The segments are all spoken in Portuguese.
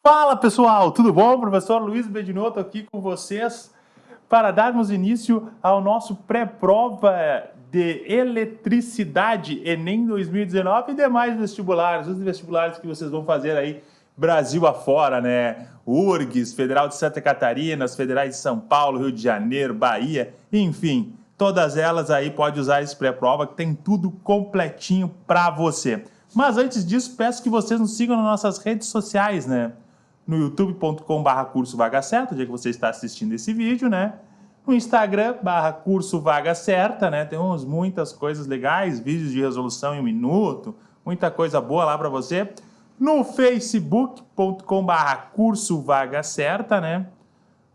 Fala pessoal, tudo bom? Professor Luiz Bedinotto aqui com vocês para darmos início ao nosso pré-prova de eletricidade Enem 2019 e demais vestibulares, os vestibulares que vocês vão fazer aí Brasil afora, né? URGS, Federal de Santa Catarina, as Federais de São Paulo, Rio de Janeiro, Bahia, enfim, todas elas aí pode usar esse pré-prova que tem tudo completinho para você. Mas antes disso, peço que vocês nos sigam nas nossas redes sociais, né? No youtube.com/curso Vaga Certa, dia que você está assistindo esse vídeo, né? No Instagram, /curso Vaga Certa, né? Temos muitas coisas legais, vídeos de resolução em 1 minuto, muita coisa boa lá para você. No facebook.com/curso Vaga Certa, né?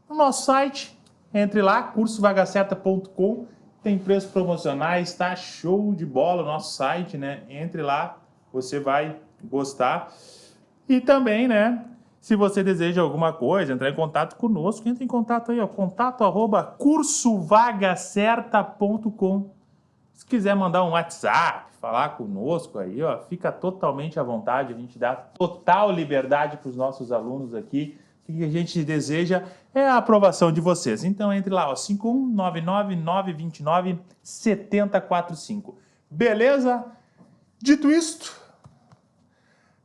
No nosso site, entre lá, cursovagacerta.com, tem preços promocionais, tá show de bola o nosso site, né? Entre lá, você vai gostar. E também, né? Se você deseja alguma coisa, entrar em contato conosco, entre em contato aí, ó, contato@cursovagacerta.com. Se quiser mandar um WhatsApp, falar conosco aí, ó, fica totalmente à vontade, a gente dá total liberdade para os nossos alunos aqui. O que a gente deseja é a aprovação de vocês. Então entre lá, ó, 51999297045. Beleza? Dito isto,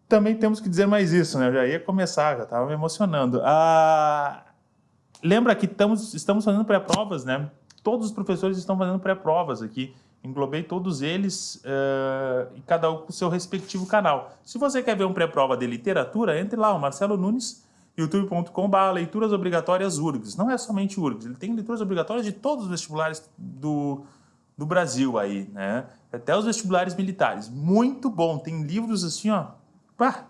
também temos que dizer mais isso, né? Eu já ia começar, já estava me emocionando. Lembra que estamos fazendo pré-provas, né? Todos os professores estão fazendo pré-provas aqui. Englobei todos eles e cada um com o seu respectivo canal. Se você quer ver um pré-prova de literatura, entre lá, o Marcelo Nunes, youtube.com/leituras obrigatórias URGS. Não é somente URGS, ele tem leituras obrigatórias de todos os vestibulares do Brasil aí, né? Até os vestibulares militares. Muito bom, tem livros assim, ó, pá,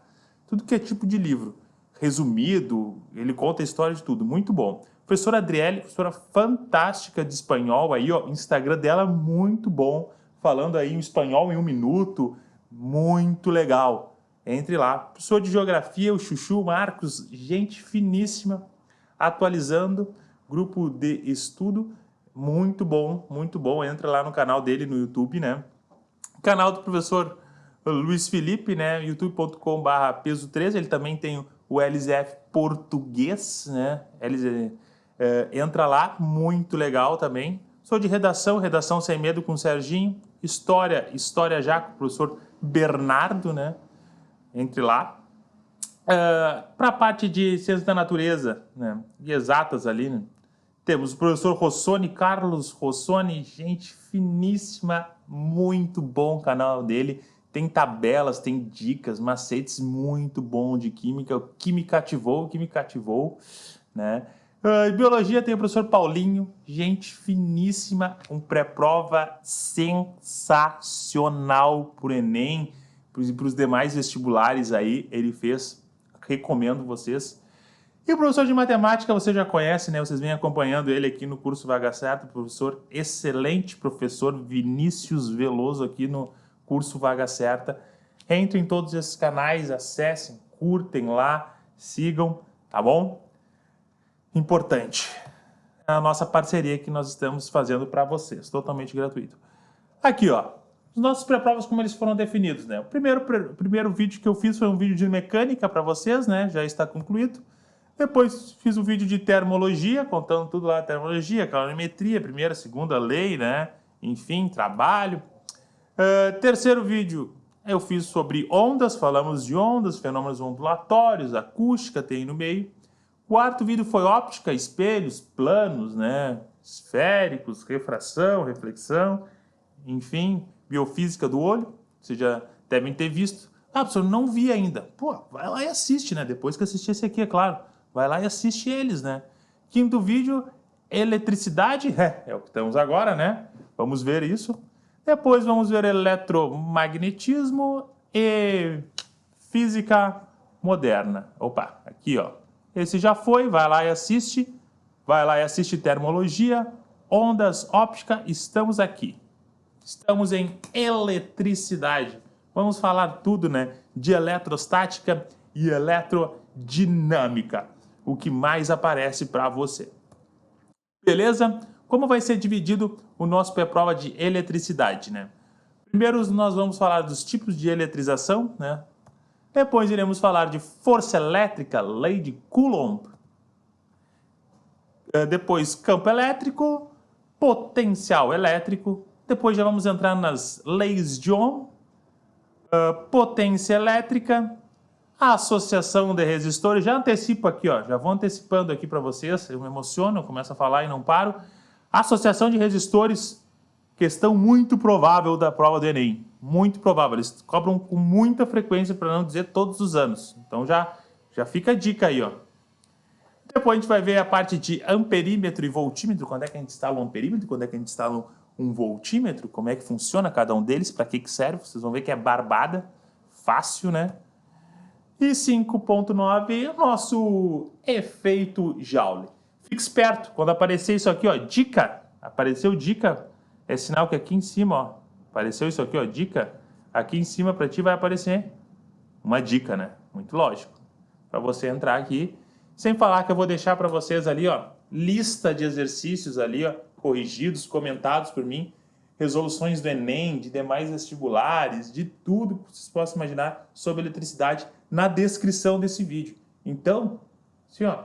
tudo que é tipo de livro. Resumido, ele conta a história de tudo, muito bom. Professora Adriele, professora fantástica de espanhol aí, ó, Instagram dela muito bom, falando aí em espanhol em 1 minuto, muito legal. Entre lá. Professor de geografia, o Chuchu Marcos, gente finíssima, atualizando, grupo de estudo, muito bom, entra lá no canal dele no YouTube, né? O canal do professor Luiz Felipe, né? youtube.com/peso13, ele também tem o LZF português, né? Entra lá, muito legal também. Sou de redação sem medo com o Serginho. História já com o professor Bernardo, né? Entre lá. Para a parte de ciências da natureza, né? E exatas ali, né? Temos o professor Rossoni, Carlos Rossoni, gente finíssima, muito bom o canal dele. Tem tabelas, tem dicas, macetes muito bom de química. O que me cativou, né? Biologia tem o professor Paulinho, gente finíssima, um pré-prova sensacional para o Enem, para os demais vestibulares aí, ele fez, recomendo vocês. E o professor de matemática você já conhece, né? Vocês vêm acompanhando ele aqui no curso Vaga Certa, professor, excelente professor Vinícius Veloso aqui no curso Vaga Certa. Entrem em todos esses canais, acessem, curtem lá, sigam, tá bom? Importante. É a nossa parceria que nós estamos fazendo para vocês, totalmente gratuito. Aqui, ó, os nossos pré-provas como eles foram definidos, né? O primeiro vídeo que eu fiz foi um vídeo de mecânica para vocês, né? Já está concluído. Depois fiz um vídeo de termologia, contando tudo lá, termologia, calorimetria, primeira, segunda lei, né? Enfim, trabalho. Terceiro vídeo eu fiz sobre ondas, falamos de ondas, fenômenos ondulatórios, acústica tem no meio. Quarto vídeo foi óptica, espelhos, planos, né? Esféricos, refração, reflexão, enfim, biofísica do olho, vocês já devem ter visto. Ah, professor, não vi ainda. Pô, vai lá e assiste, né? Depois que assistir esse aqui, é claro. Vai lá e assiste eles, né? Quinto vídeo, eletricidade, é o que estamos agora, né? Vamos ver isso. Depois vamos ver eletromagnetismo e física moderna. Opa, aqui, ó. Esse já foi, vai lá e assiste. Vai lá e assiste termologia, ondas, óptica, estamos aqui. Estamos em eletricidade. Vamos falar tudo, né? De eletrostática e eletrodinâmica. O que mais aparece para você. Beleza? Como vai ser dividido o nosso pré-prova de eletricidade, né? Primeiro nós vamos falar dos tipos de eletrização, né? Depois iremos falar de força elétrica, lei de Coulomb. Depois campo elétrico, potencial elétrico. Depois já vamos entrar nas leis de Ohm, potência elétrica, a associação de resistores. Já antecipo aqui, ó, já vou antecipando aqui para vocês. Eu me emociono, eu começo a falar e não paro. Associação de resistores, questão muito provável da prova do Enem. Muito provável. Eles cobram com muita frequência, para não dizer todos os anos. Então já fica a dica aí, ó. Depois a gente vai ver a parte de amperímetro e voltímetro. Quando é que a gente instala um amperímetro? Quando é que a gente instala um voltímetro? Como é que funciona cada um deles? Para que serve? Vocês vão ver que é barbada. Fácil, né? E 5.9, nosso efeito Joule. Fique esperto. Quando aparecer isso aqui, ó, dica. Apareceu dica. É sinal que aqui em cima, ó. Apareceu isso aqui, ó, dica. Aqui em cima para ti vai aparecer uma dica, né? Muito lógico. Para você entrar aqui. Sem falar que eu vou deixar para vocês ali, ó, lista de exercícios ali, ó, corrigidos, comentados por mim, resoluções do Enem, de demais vestibulares, de tudo que vocês possam imaginar sobre eletricidade na descrição desse vídeo. Então, assim, ó,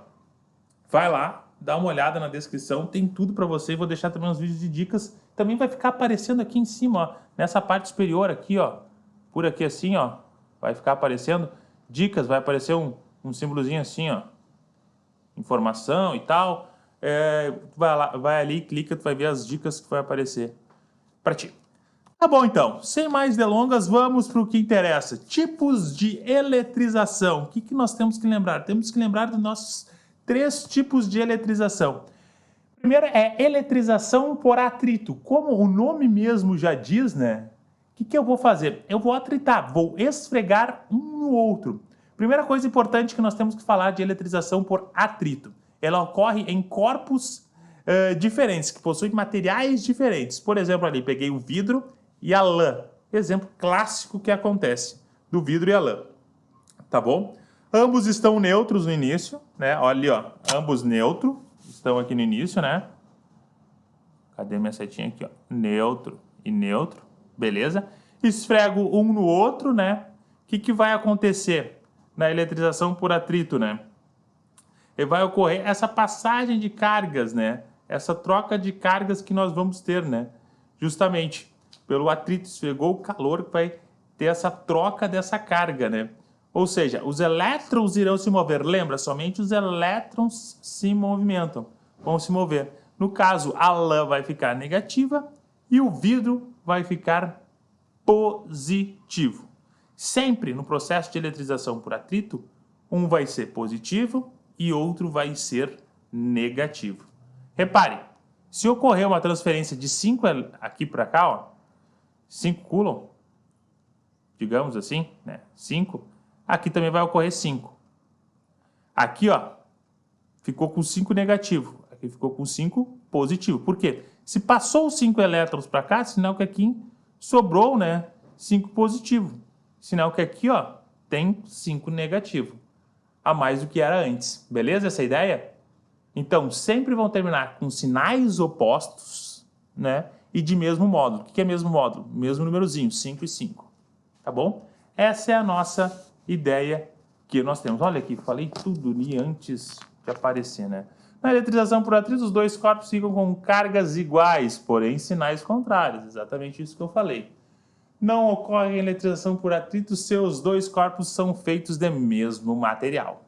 vai lá, dá uma olhada na descrição, tem tudo para você. Vou deixar também uns vídeos de dicas. Também vai ficar aparecendo aqui em cima, ó, nessa parte superior aqui, ó, por aqui assim, ó, vai ficar aparecendo dicas, vai aparecer um símbolozinho assim, ó, informação e tal, vai ali, clica, tu vai ver as dicas que vai aparecer para ti. Tá bom, então, sem mais delongas, vamos para o que interessa. Tipos de eletrização. O que nós temos que lembrar? Temos que lembrar dos nossos 3 tipos de eletrização. Primeiro é eletrização por atrito. Como o nome mesmo já diz, né? O que eu vou fazer? Eu vou atritar, vou esfregar um no outro. Primeira coisa importante que nós temos que falar de eletrização por atrito. Ela ocorre em corpos diferentes, que possuem materiais diferentes. Por exemplo, ali, peguei o vidro e a lã. Exemplo clássico que acontece do vidro e a lã. Tá bom? Ambos estão neutros no início, né? Olha ali, ó. Ambos neutro. Estão aqui no início, né? Cadê minha setinha aqui, ó? Neutro e neutro. Beleza? Esfrego um no outro, né? O que vai acontecer na eletrização por atrito, né? E vai ocorrer essa passagem de cargas, né? Essa troca de cargas que nós vamos ter, né? Justamente pelo atrito, esfregou o calor que vai ter essa troca dessa carga, né? Ou seja, os elétrons irão se mover. Lembra, somente os elétrons se movimentam, vão se mover. No caso, a lã vai ficar negativa e o vidro vai ficar positivo. Sempre no processo de eletrização por atrito, um vai ser positivo e outro vai ser negativo. Repare, se ocorrer uma transferência de 5 aqui para cá, ó, 5 coulomb, digamos assim, né, 5, aqui também vai ocorrer 5. Aqui, ó, ficou com 5 negativo, aqui ficou com 5 positivo. Por quê? Se passou os 5 elétrons para cá, sinal que aqui sobrou, né, 5 positivo. Sinal que aqui, ó, tem 5 negativo, a mais do que era antes. Beleza essa ideia? Então, sempre vão terminar com sinais opostos, né? E de mesmo módulo. O que é mesmo módulo? Mesmo númerozinho, 5 e 5. Tá bom? Essa é a nossa ideia que nós temos. Olha aqui, falei tudo ali antes de aparecer, né? Na eletrização por atrito, os dois corpos ficam com cargas iguais, porém sinais contrários. Exatamente isso que eu falei. Não ocorre eletrização por atrito se os dois corpos são feitos de mesmo material.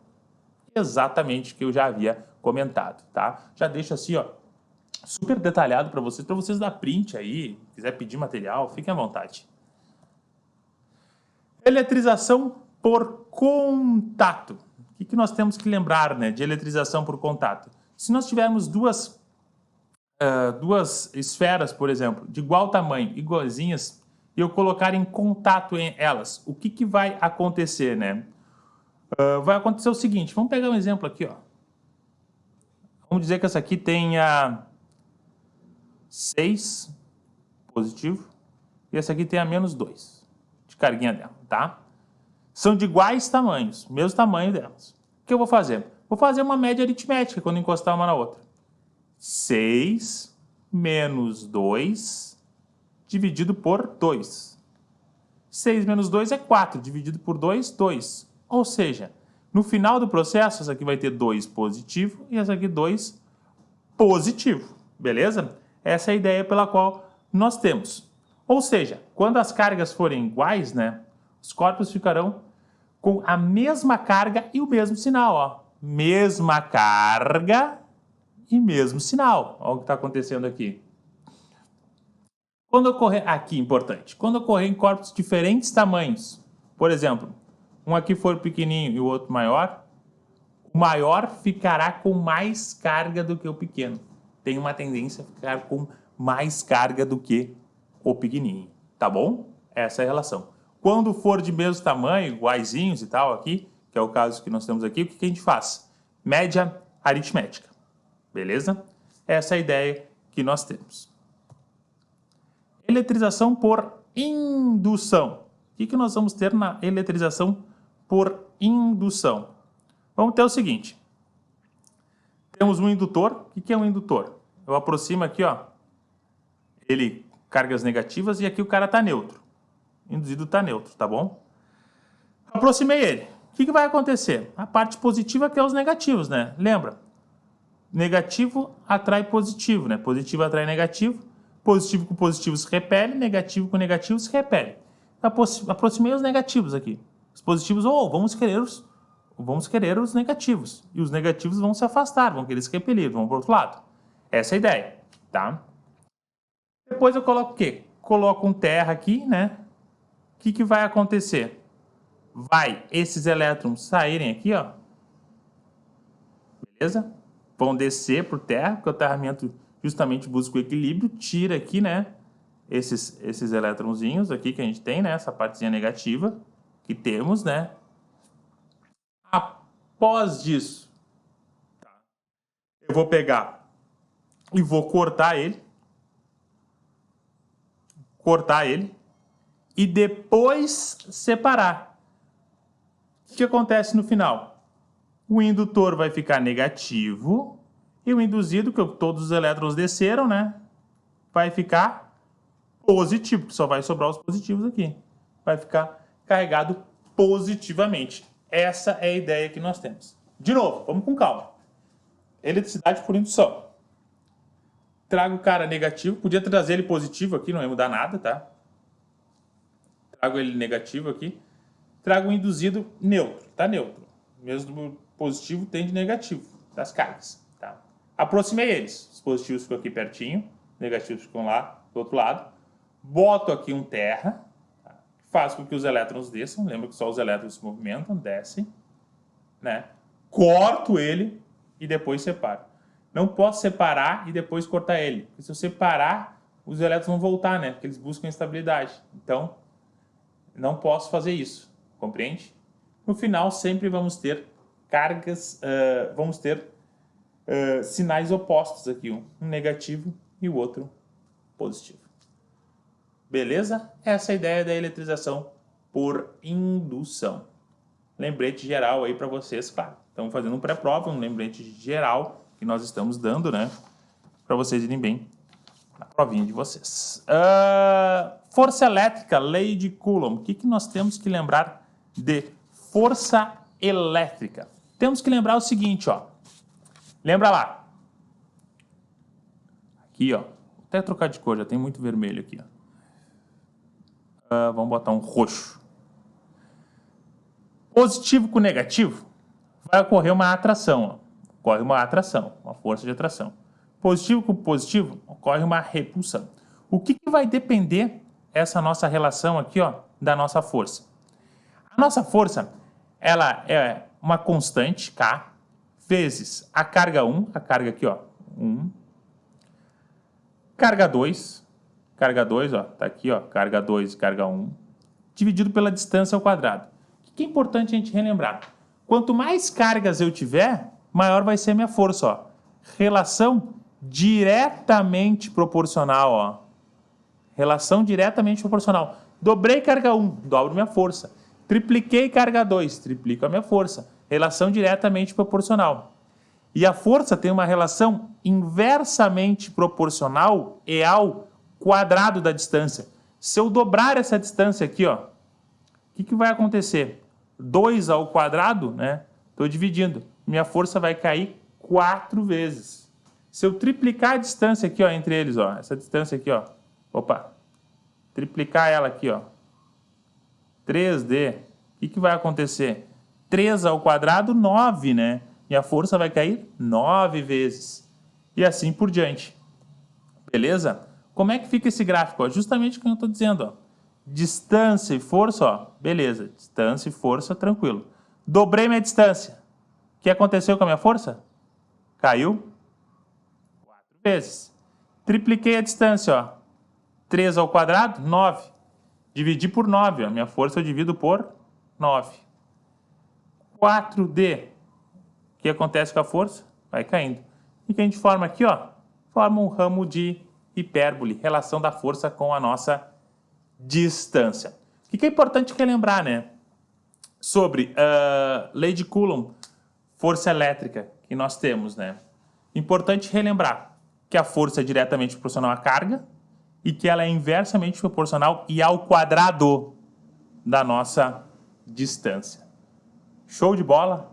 Exatamente o que eu já havia comentado, tá? Já deixo assim, ó, super detalhado para vocês dar print aí, quiser pedir material, fiquem à vontade. Eletrização por contato. O que nós temos que lembrar, né, de eletrização por contato? Se nós tivermos duas esferas, por exemplo, de igual tamanho, igualzinhas, e eu colocar em contato em elas, o que vai acontecer, né? Vai acontecer o seguinte, vamos pegar um exemplo aqui, ó. Vamos dizer que essa aqui tenha 6 positivo e essa aqui tenha menos 2 de carguinha dela, tá? São de iguais tamanhos, mesmo tamanho delas. O que eu vou fazer? Vou fazer uma média aritmética quando encostar uma na outra. 6 menos 2 dividido por 2. 6 menos 2 é 4, dividido por 2, 2. Ou seja, no final do processo, essa aqui vai ter 2 positivo e essa aqui 2 positivo, beleza? Essa é a ideia pela qual nós temos. Ou seja, quando as cargas forem iguais, né, os corpos ficarão com a mesma carga e o mesmo sinal, ó. Mesma carga e mesmo sinal. Olha o que está acontecendo aqui. Quando ocorrer, aqui importante, quando ocorrer em corpos de diferentes tamanhos, por exemplo, um aqui for pequenininho e o outro maior, o maior ficará com mais carga do que o pequeno. Tem uma tendência a ficar com mais carga do que o pequenininho, tá bom? Essa é a relação. Quando for de mesmo tamanho, iguaizinhos e tal aqui, que é o caso que nós temos aqui, o que a gente faz? Média aritmética, beleza? Essa é a ideia que nós temos. Eletrização por indução. O que nós vamos ter na eletrização por indução? Vamos ter o seguinte. Temos um indutor. O que é um indutor? Eu aproximo aqui, ó, ele, cargas negativas, e aqui o cara está neutro. O induzido está neutro, tá bom? Aproximei ele. O que vai acontecer? A parte positiva que é os negativos, né? Lembra? Negativo atrai positivo, né? Positivo atrai negativo. Positivo com positivo se repele, negativo com negativo se repele. Aproximei os negativos aqui. Os positivos, vamos querer os negativos. E os negativos vão se afastar, vão querer se repelir, vão para o outro lado. Essa é a ideia, tá? Depois eu coloco o quê? Coloco um terra aqui, né? O que vai acontecer? Vai esses elétrons saírem aqui, ó. Beleza? Vão descer por terra, porque o aterramento justamente busca o equilíbrio, tira aqui, né, esses elétronzinhos aqui que a gente tem, né, essa partezinha negativa que temos, né. Após disso, tá, eu vou pegar e vou cortar ele e depois separar. O que acontece no final? O indutor vai ficar negativo e o induzido, que todos os elétrons desceram, né, vai ficar positivo, só vai sobrar os positivos aqui. Vai ficar carregado positivamente. Essa é a ideia que nós temos. De novo, vamos com calma. Eletricidade por indução. Trago o cara negativo, podia trazer ele positivo aqui, não ia mudar nada, tá? Trago ele negativo aqui. Trago o induzido neutro, tá neutro. Mesmo positivo tem de negativo das cargas, tá? Aproximei eles. Os positivos ficam aqui pertinho, os negativos ficam lá do outro lado. Boto aqui um terra, tá? Faz com que os elétrons desçam. Lembra que só os elétrons se movimentam, descem, né? Corto ele e depois separo. Não posso separar e depois cortar ele. Porque se eu separar, os elétrons vão voltar, né? Porque eles buscam estabilidade. Então, não posso fazer isso. Compreende? No final, sempre vamos ter cargas, sinais opostos aqui. Um negativo e o outro positivo. Beleza? Essa é a ideia da eletrização por indução. Lembrete geral aí para vocês, claro. Estamos fazendo um pré-prova, um lembrete geral que nós estamos dando, né? Para vocês irem bem na provinha de vocês. Força elétrica, lei de Coulomb. O que nós temos que lembrar de força elétrica? Temos que lembrar o seguinte, ó. Lembra lá. Aqui, ó. Vou até trocar de cor, já tem muito vermelho aqui, ó. Vamos botar um roxo. Positivo com negativo, vai ocorrer uma atração, ó. Ocorre uma atração, uma força de atração. Positivo com positivo, ocorre uma repulsão. O que vai depender essa nossa relação aqui, ó, da nossa força? A nossa força, ela é uma constante, K, vezes a carga 1, a carga aqui, ó, 1, carga 2, ó, tá aqui, ó, carga 2 e carga 1, dividido pela distância ao quadrado. O que é importante a gente relembrar? Quanto mais cargas eu tiver, maior vai ser a minha força, ó. Relação diretamente proporcional, ó. Relação diretamente proporcional. Dobrei carga 1, dobro minha força. Tripliquei carga 2, triplico a minha força. Relação diretamente proporcional. E a força tem uma relação inversamente proporcional e ao quadrado da distância. Se eu dobrar essa distância aqui, ó, que vai acontecer? 2 ao quadrado, né? Estou dividindo. Minha força vai cair 4 vezes. Se eu triplicar a distância aqui, ó, entre eles, ó, essa distância aqui, ó, opa, triplicar ela aqui, ó, 3D, o que vai acontecer? 3 ao quadrado, 9, né? Minha força vai cair 9 vezes. E assim por diante. Beleza? Como é que fica esse gráfico? Ó, justamente o que eu estou dizendo, ó. Distância e força, ó, beleza. Distância e força, tranquilo. Dobrei minha distância. O que aconteceu com a minha força? Caiu 4 vezes. Tripliquei a distância, ó. 3 ao quadrado, 9. Dividi por 9, ó. Minha força eu divido por 9. 4D. O que acontece com a força? Vai caindo. E que a gente forma aqui, ó? Forma um ramo de hipérbole, relação da força com a nossa distância. O que é importante relembrar, né? Sobre lei de Coulomb, força elétrica que nós temos, né? Importante relembrar que a força é diretamente proporcional à carga e que ela é inversamente proporcional e ao quadrado da nossa distância. Show de bola?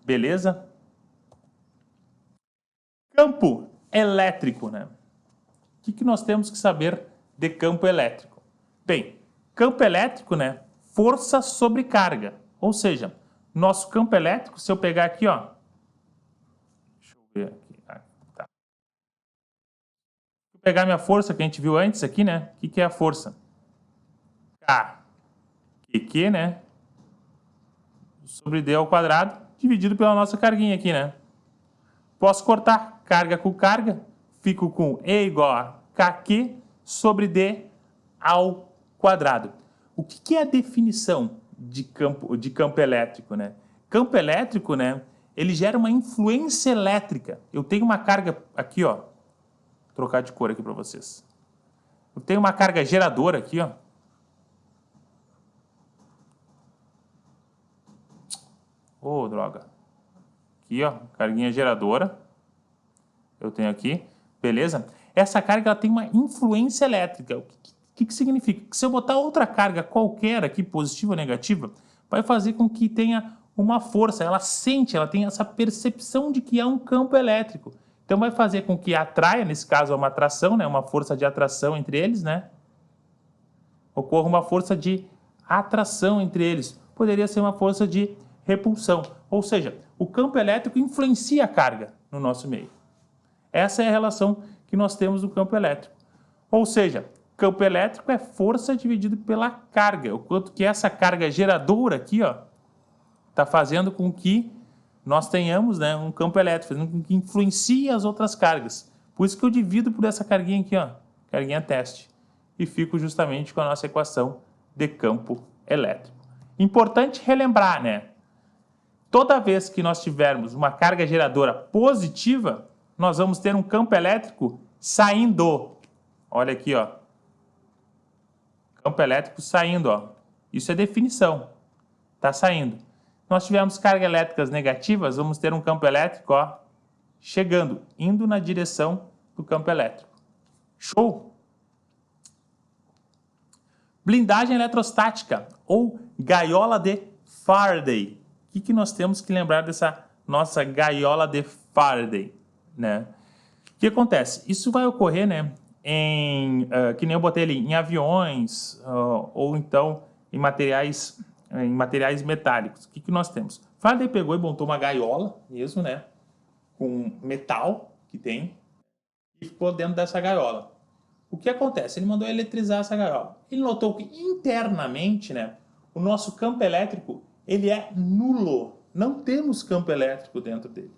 Beleza? Campo elétrico, né? O que nós temos que saber de campo elétrico? Bem, campo elétrico, né? Força sobre carga. Ou seja, nosso campo elétrico, se eu pegar aqui, ó. Deixa eu ver aqui. Tá. Se eu pegar minha força que a gente viu antes aqui, né? O que é a força? K. QQ, né? Sobre D ao quadrado, dividido pela nossa carguinha aqui, né? Posso cortar carga com carga, fico com E igual a KQ sobre D ao quadrado. O que é a definição de campo elétrico, né? Campo elétrico, né? Ele gera uma influência elétrica. Eu tenho uma carga aqui, ó. Vou trocar de cor aqui para vocês. Eu tenho uma carga geradora aqui, ó. Ô, droga. Aqui, ó, carguinha geradora. Eu tenho aqui, beleza? Essa carga ela tem uma influência elétrica. O que significa? Que se eu botar outra carga qualquer aqui, positiva ou negativa, vai fazer com que tenha uma força. Ela sente, ela tem essa percepção de que há um campo elétrico. Então vai fazer com que atraia, nesse caso é uma atração, né? Uma força de atração entre eles, né? Ocorra uma força de atração entre eles. Poderia ser uma força de repulsão. Ou seja, o campo elétrico influencia a carga no nosso meio. Essa é a relação que nós temos no campo elétrico. Ou seja, campo elétrico é força dividido pela carga. O quanto que essa carga geradora aqui, ó, está fazendo com que nós tenhamos, né, um campo elétrico, fazendo com que influencie as outras cargas. Por isso que eu divido por essa carguinha aqui, ó, carguinha teste. E fico justamente com a nossa equação de campo elétrico. Importante relembrar, né? Toda vez que nós tivermos uma carga geradora positiva, nós vamos ter um campo elétrico saindo. Olha aqui, ó. Campo elétrico saindo, ó. Isso é definição. Está saindo. Se nós tivermos cargas elétricas negativas, vamos ter um campo elétrico, ó, chegando, indo na direção do campo elétrico. Show? Blindagem eletrostática ou gaiola de Faraday. O que nós temos que lembrar dessa nossa gaiola de Faraday, né? O que acontece? Isso vai ocorrer, né, que nem eu botei ali, em aviões ou então em materiais metálicos. O que nós temos? Faraday pegou e montou uma gaiola mesmo, né, com metal que tem e ficou dentro dessa gaiola. O que acontece? Ele mandou eletrizar essa gaiola. Ele notou que internamente, né, o nosso campo elétrico ele é nulo. Não temos campo elétrico dentro dele.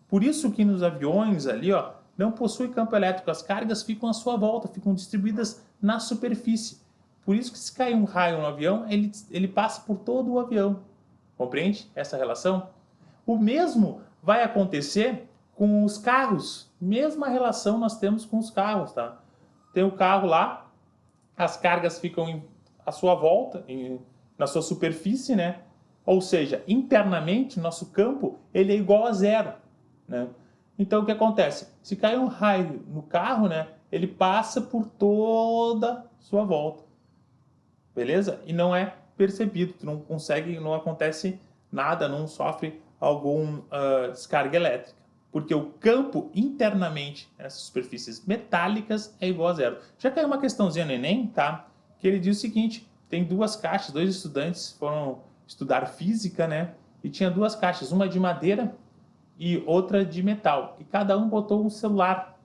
Por isso que nos aviões ali, ó, não possui campo elétrico. As cargas ficam à sua volta, ficam distribuídas na superfície. Por isso que se cair um raio no avião, ele passa por todo o avião. Compreende essa relação? O mesmo vai acontecer com os carros. Mesma relação nós temos com os carros, tá? Tem o carro lá, as cargas ficam à sua volta, na sua superfície, né? Ou seja, internamente, nosso campo ele é igual a zero, né? Então, o que acontece? Se cair um raio no carro, né, ele passa por toda a sua volta. Beleza? E não é percebido, tu não consegue, não acontece nada, não sofre algum descarga elétrica, porque o campo internamente nessas superfícies metálicas é igual a zero. Já caiu uma questãozinha no Enem, tá? Que ele diz o seguinte, tem duas caixas, dois estudantes foram estudar física, né? E tinha duas caixas, uma de madeira e outra de metal, e cada um botou um celular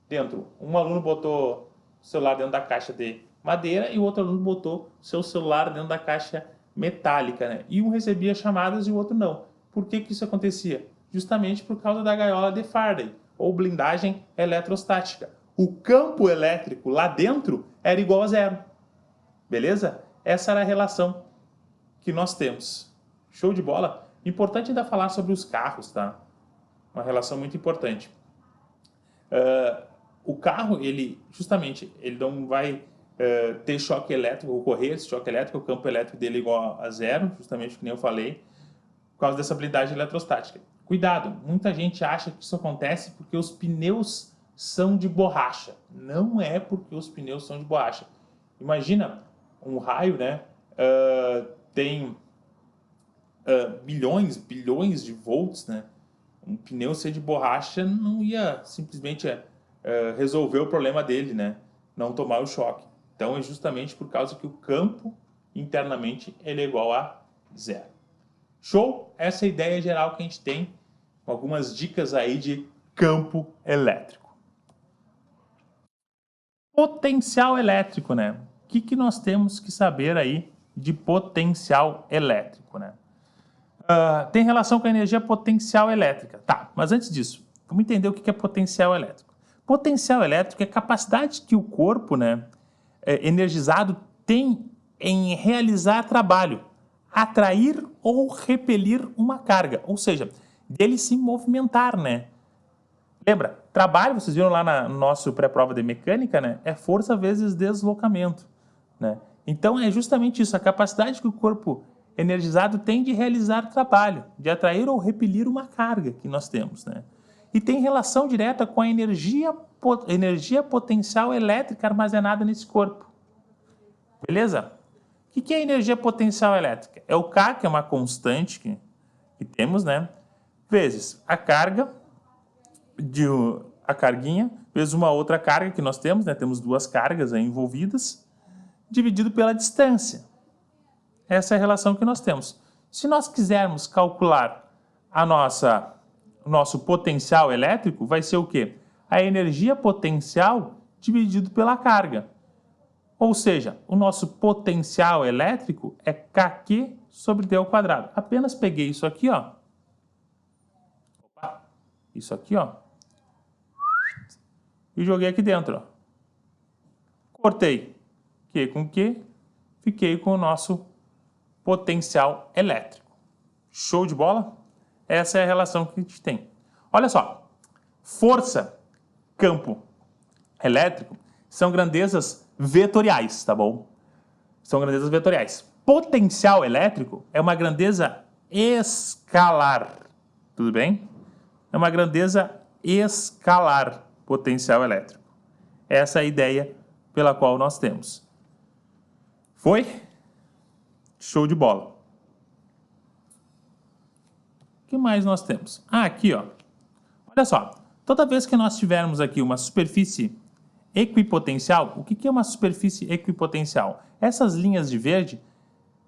dentro. Um aluno botou o celular dentro da caixa de madeira e o outro aluno botou seu celular dentro da caixa metálica, né? E um recebia chamadas e o outro não. Por que que isso acontecia? Justamente por causa da gaiola de Faraday, ou blindagem eletrostática. O campo elétrico lá dentro era igual a zero. Beleza? Essa era a relação que nós temos. Show de bola? Importante ainda falar sobre os carros, tá? Uma relação muito importante. O carro, ele justamente, ele não vai ter choque elétrico, ocorrer esse choque elétrico, o campo elétrico dele é igual a zero, justamente como eu falei, por causa dessa blindagem eletrostática. Cuidado, muita gente acha que isso acontece porque os pneus são de borracha. Não é porque os pneus são de borracha. Imagina um raio, né? Tem bilhões de volts, né? Um pneu ser de borracha não ia simplesmente resolver o problema dele, né? Não tomar o choque. Então é justamente por causa que o campo internamente ele é igual a zero. Show? Essa é a ideia geral que a gente tem. Algumas dicas aí de campo elétrico. Potencial elétrico, né? O que nós temos que saber aí de potencial elétrico, né? Tem relação com a energia potencial elétrica. Tá, mas antes disso, vamos entender o que é potencial elétrico. Potencial elétrico é a capacidade que o corpo, né, energizado tem em realizar trabalho, atrair ou repelir uma carga, ou seja, dele se movimentar, né? Lembra, trabalho, vocês viram lá no nosso pré-prova de mecânica, né, é força vezes deslocamento, né? Então é justamente isso, a capacidade que o corpo energizado tem de realizar trabalho, de atrair ou repelir uma carga que nós temos, né? E tem relação direta com a energia potencial elétrica armazenada nesse corpo. Beleza? O que é energia potencial elétrica? É o K, que é uma constante que temos, né? Vezes a carga, a carguinha, vezes uma outra carga que nós temos, né? Temos duas cargas aí envolvidas, dividido pela distância. Essa é a relação que nós temos. Se nós quisermos calcular o nosso potencial elétrico, vai ser o quê? A energia potencial dividido pela carga. Ou seja, o nosso potencial elétrico é Kq sobre d ao quadrado. Apenas peguei isso aqui, ó. Isso aqui, ó. E joguei aqui dentro, ó. Cortei Q com Q, fiquei com o nosso potencial elétrico. Show de bola? Essa é a relação que a gente tem. Olha só, força, campo elétrico são grandezas vetoriais, tá bom? São grandezas vetoriais. Potencial elétrico é uma grandeza escalar, tudo bem? É uma grandeza escalar, potencial elétrico. Essa é a ideia pela qual nós temos. Foi? Show de bola. O que mais nós temos? Aqui, ó. Olha só. Toda vez que nós tivermos aqui uma superfície equipotencial, o que é uma superfície equipotencial? Essas linhas de verde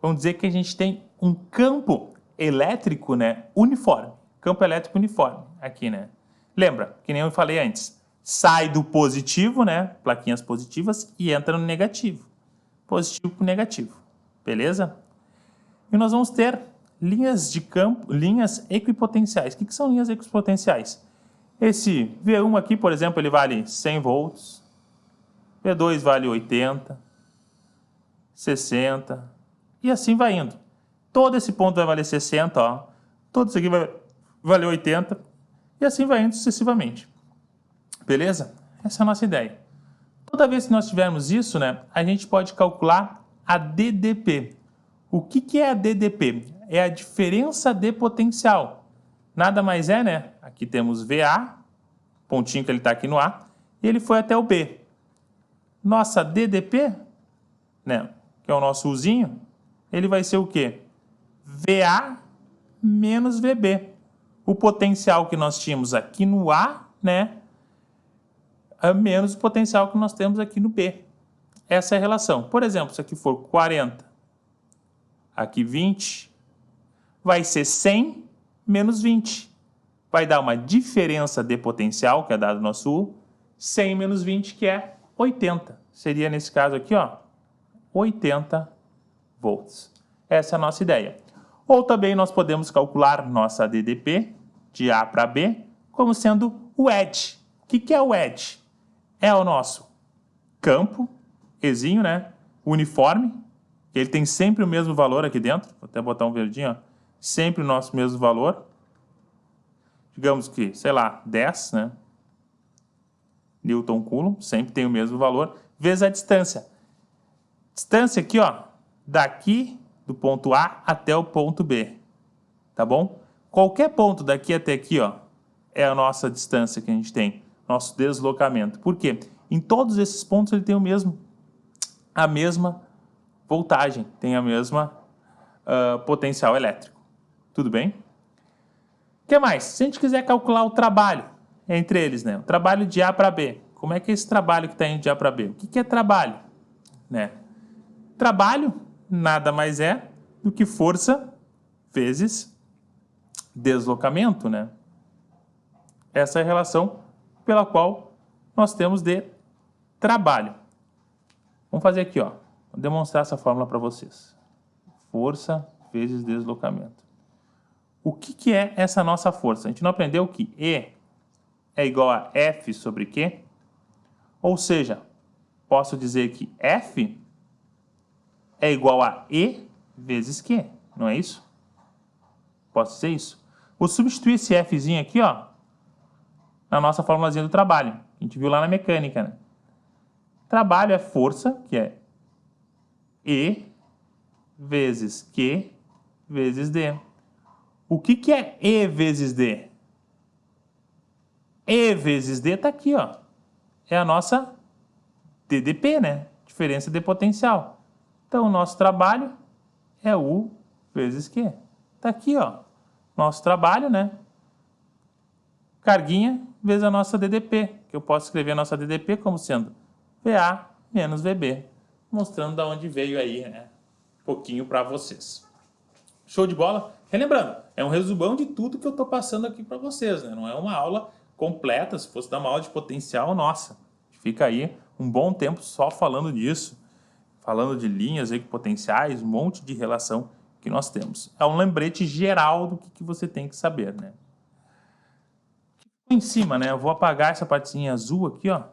vão dizer que a gente tem um campo elétrico, né, uniforme. Campo elétrico uniforme. Aqui, né? Lembra, que nem eu falei antes. Sai do positivo, né, plaquinhas positivas, e entra no negativo. Positivo com negativo. Beleza? E nós vamos ter linhas de campo, linhas equipotenciais. O que são linhas equipotenciais? Esse V1 aqui, por exemplo, ele vale 100 volts. V2 vale 80, 60, e assim vai indo. Todo esse ponto vai valer 60, ó. Todo isso aqui vai valer 80, e assim vai indo sucessivamente. Beleza? Essa é a nossa ideia. Toda vez que nós tivermos isso, né, a gente pode calcular a DDP. O que é a DDP? É a diferença de potencial. Nada mais é, né? Aqui temos VA, pontinho que ele está aqui no A, e ele foi até o B. Nossa DDP, né, que é o nosso Uzinho, ele vai ser o quê? VA menos VB. O potencial que nós tínhamos aqui no A, né, é menos o potencial que nós temos aqui no B. Essa é a relação. Por exemplo, se aqui for 40, aqui 20, vai ser 100 menos 20. Vai dar uma diferença de potencial, que é dado no nosso U, 100 menos 20, que é 80. Seria, nesse caso aqui, ó, 80 volts. Essa é a nossa ideia. Ou também nós podemos calcular nossa DDP, de A para B, como sendo o edge. O que é o edge? É o nosso campo, Ezinho, né? Uniforme, que ele tem sempre o mesmo valor aqui dentro. Vou até botar um verdinho, ó. Sempre o nosso mesmo valor. Digamos que, sei lá, 10, né? Newton Coulomb, sempre tem o mesmo valor, vezes a distância. Distância aqui, ó, daqui do ponto A até o ponto B, tá bom? Qualquer ponto daqui até aqui, ó, é a nossa distância que a gente tem, nosso deslocamento. Por quê? Em todos esses pontos ele tem a mesma voltagem, tem a mesma potencial elétrico. Tudo bem? O que mais? Se a gente quiser calcular o trabalho entre eles, né? O trabalho de A para B. Como é que é esse trabalho que está indo de A para B? O que é trabalho? Né? Trabalho nada mais é do que força vezes deslocamento, né? Essa é a relação pela qual nós temos de trabalho. Vamos fazer aqui, ó. Vou demonstrar essa fórmula para vocês. Força vezes deslocamento. O que é essa nossa força? A gente não aprendeu que E é igual a F sobre Q? Ou seja, posso dizer que F é igual a E vezes Q, não é isso? Posso dizer isso? Vou substituir esse Fzinho aqui, ó, na nossa formulazinha do trabalho. A gente viu lá na mecânica, né? Trabalho é força, que é E vezes Q vezes D. O que é E vezes D? E vezes D está aqui, ó. É a nossa DDP, né? Diferença de potencial. Então, o nosso trabalho é U vezes Q. Está aqui, ó. Nosso trabalho, né? Carguinha vezes a nossa DDP. Que eu posso escrever a nossa DDP como sendo VA menos VB. Mostrando de onde veio aí, né? Um pouquinho para vocês. Show de bola? Relembrando, é um resumão de tudo que eu estou passando aqui para vocês, né? Não é uma aula completa. Se fosse dar uma aula de potencial, nossa, fica aí um bom tempo só falando disso, falando de linhas aí, potenciais, um monte de relação que nós temos. É um lembrete geral do que você tem que saber, né? Em cima, né? Eu vou apagar essa partezinha azul aqui, ó.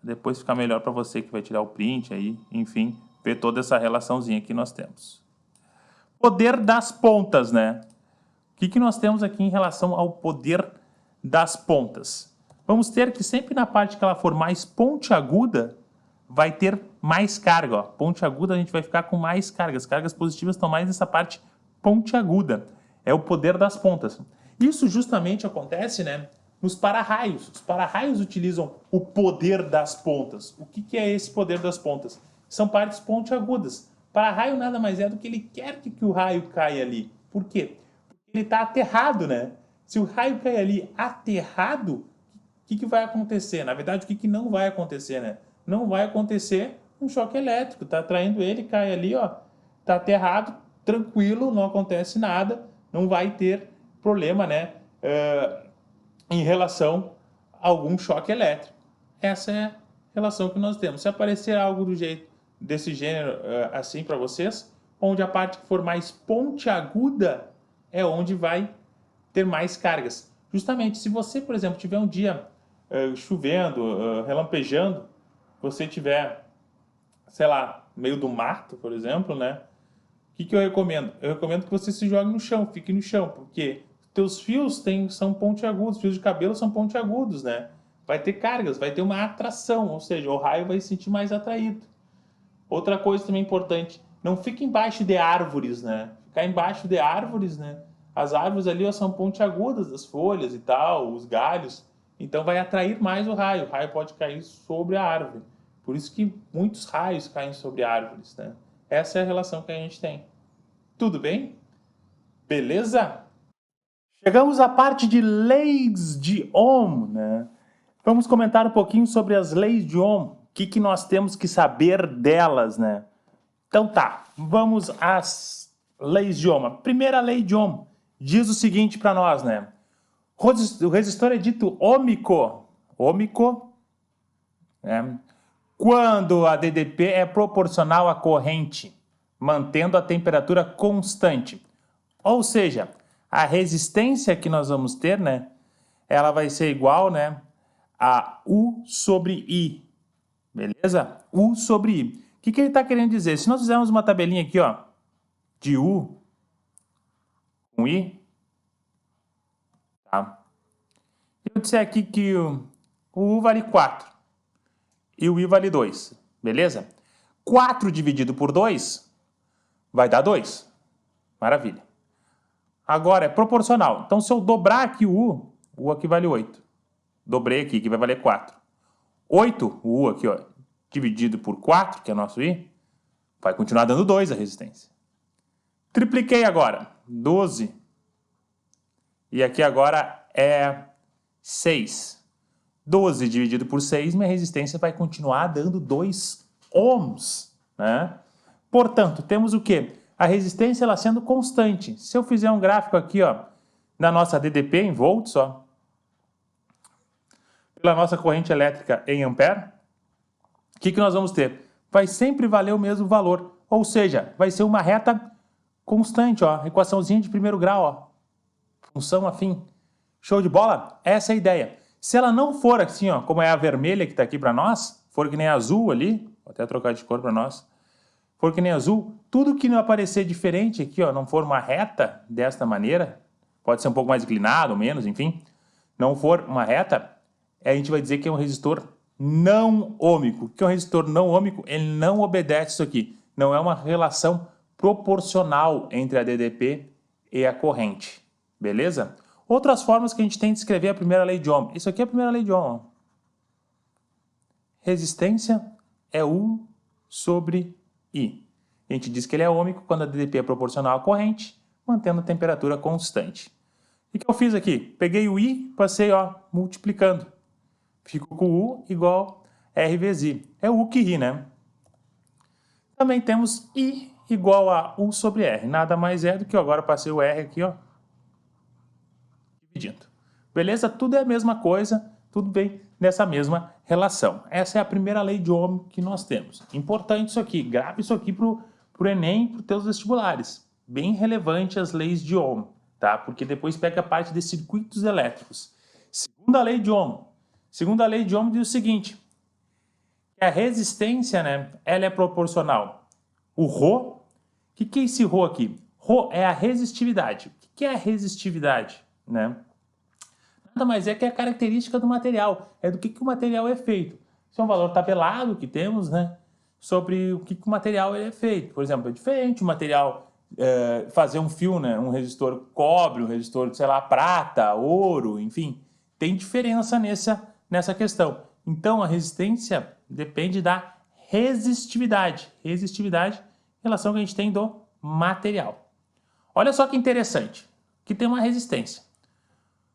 Depois ficar melhor para você que vai tirar o print aí, enfim, ver toda essa relaçãozinha que nós temos. Poder das pontas, né? O que nós temos aqui em relação ao poder das pontas? Vamos ter que sempre na parte que ela for mais pontiaguda, vai ter mais carga. Ó. Pontiaguda a gente vai ficar com mais carga. As cargas positivas estão mais nessa parte pontiaguda. É o poder das pontas. Isso justamente acontece, né, nos para-raios. Os para-raios utilizam o poder das pontas. O que é esse poder das pontas? São partes pontiagudas. Para-raio nada mais é do que ele quer que o raio caia ali. Por quê? Ele está aterrado, né? Se o raio cair ali aterrado, o que vai acontecer? Na verdade, o que não vai acontecer, né? Não vai acontecer um choque elétrico. Está atraindo ele, cai ali, ó. Está aterrado, tranquilo, não acontece nada. Não vai ter problema, né? Em relação a algum choque elétrico. Essa é a relação que nós temos. Se aparecer algo desse gênero assim para vocês, onde a parte que for mais pontiaguda é onde vai ter mais cargas. Justamente, se você, por exemplo, tiver um dia chovendo, relampejando, você tiver, sei lá, no meio do mato, por exemplo, né? O que eu recomendo? Eu recomendo que você se jogue no chão, fique no chão, porque teus fios são pontiagudos, fios de cabelo são pontiagudos, né? Vai ter cargas, vai ter uma atração, ou seja, o raio vai se sentir mais atraído. Outra coisa também importante, não fique embaixo de árvores, né? Ficar embaixo de árvores, né? As árvores ali ó, são pontiagudas, as folhas e tal, os galhos, então vai atrair mais o raio pode cair sobre a árvore. Por isso que muitos raios caem sobre árvores, né? Essa é a relação que a gente tem. Tudo bem? Beleza? Chegamos à parte de leis de Ohm, né? Vamos comentar um pouquinho sobre as leis de Ohm. O que nós temos que saber delas, né? Então tá, vamos às leis de Ohm. A primeira lei de Ohm diz o seguinte para nós, né? O resistor é dito ômico. Ômico, né? Quando a DDP é proporcional à corrente, mantendo a temperatura constante. Ou seja, a resistência que nós vamos ter, né? Ela vai ser igual, né? A U sobre I. Beleza? U sobre I. O que ele está querendo dizer? Se nós fizermos uma tabelinha aqui, ó, de U com I, tá? Eu disser aqui que o U vale 4 e o I vale 2, beleza? 4 dividido por 2 vai dar 2. Maravilha. Agora é proporcional. Então, se eu dobrar aqui o U aqui vale 8. Dobrei aqui, que vai valer 4. 8, o U aqui, ó, dividido por 4, que é nosso I, vai continuar dando 2 a resistência. Tripliquei agora, 12. E aqui agora é 6. 12 dividido por 6, minha resistência vai continuar dando 2 ohms, né? Portanto, temos o quê? A resistência ela sendo constante. Se eu fizer um gráfico aqui, ó, na nossa DDP em volts, ó, pela nossa corrente elétrica em ampere, o que nós vamos ter? Vai sempre valer o mesmo valor, ou seja, vai ser uma reta constante, ó, equaçãozinha de primeiro grau, ó, função afim. Show de bola? Essa é a ideia. Se ela não for assim, ó, como é a vermelha que está aqui para nós, for que nem azul ali, vou até trocar de cor para nós, for que nem azul, tudo que não aparecer diferente aqui, ó, não for uma reta desta maneira, pode ser um pouco mais inclinado ou menos, enfim, não for uma reta, a gente vai dizer que é um resistor não ôhmico. O que é um resistor não ôhmico? Ele não obedece isso aqui. Não é uma relação proporcional entre a DDP e a corrente. Beleza? Outras formas que a gente tem de escrever a primeira lei de Ohm. Isso aqui é a primeira lei de Ohm. Resistência é U sobre I. A gente diz que ele é ôhmico quando a DDP é proporcional à corrente, mantendo a temperatura constante. O que eu fiz aqui? Peguei o I, passei, ó, multiplicando. Fico com U igual R vezes I. É U que ri, né? Também temos I igual a U sobre R. Nada mais é do que eu agora passei o R aqui, ó, dividindo. Beleza? Tudo é a mesma coisa, tudo bem nessa mesma relação. Essa é a primeira lei de Ohm que nós temos. Importante isso aqui, grave isso aqui pro Enem, para os teus vestibulares. Bem relevante as leis de Ohm, tá? Porque depois pega a parte de circuitos elétricos. Segunda lei de Ohm. Segunda lei de Ohm diz o seguinte, que a resistência, né, ela é proporcional. O Rho, o que é esse Rho aqui? Rho é a resistividade. O que é a resistividade, né? Nada mais é que a característica do material, é do que o material é feito. Isso é um valor tabelado que temos, né, sobre o que o material é feito. Por exemplo, é diferente o material fazer um fio, né, um resistor cobre, um resistor, sei lá, prata, ouro, enfim, tem diferença nessa questão. Então, a resistência depende da resistividade. Resistividade, relação que a gente tem do material. Olha só que interessante, que tem uma resistência.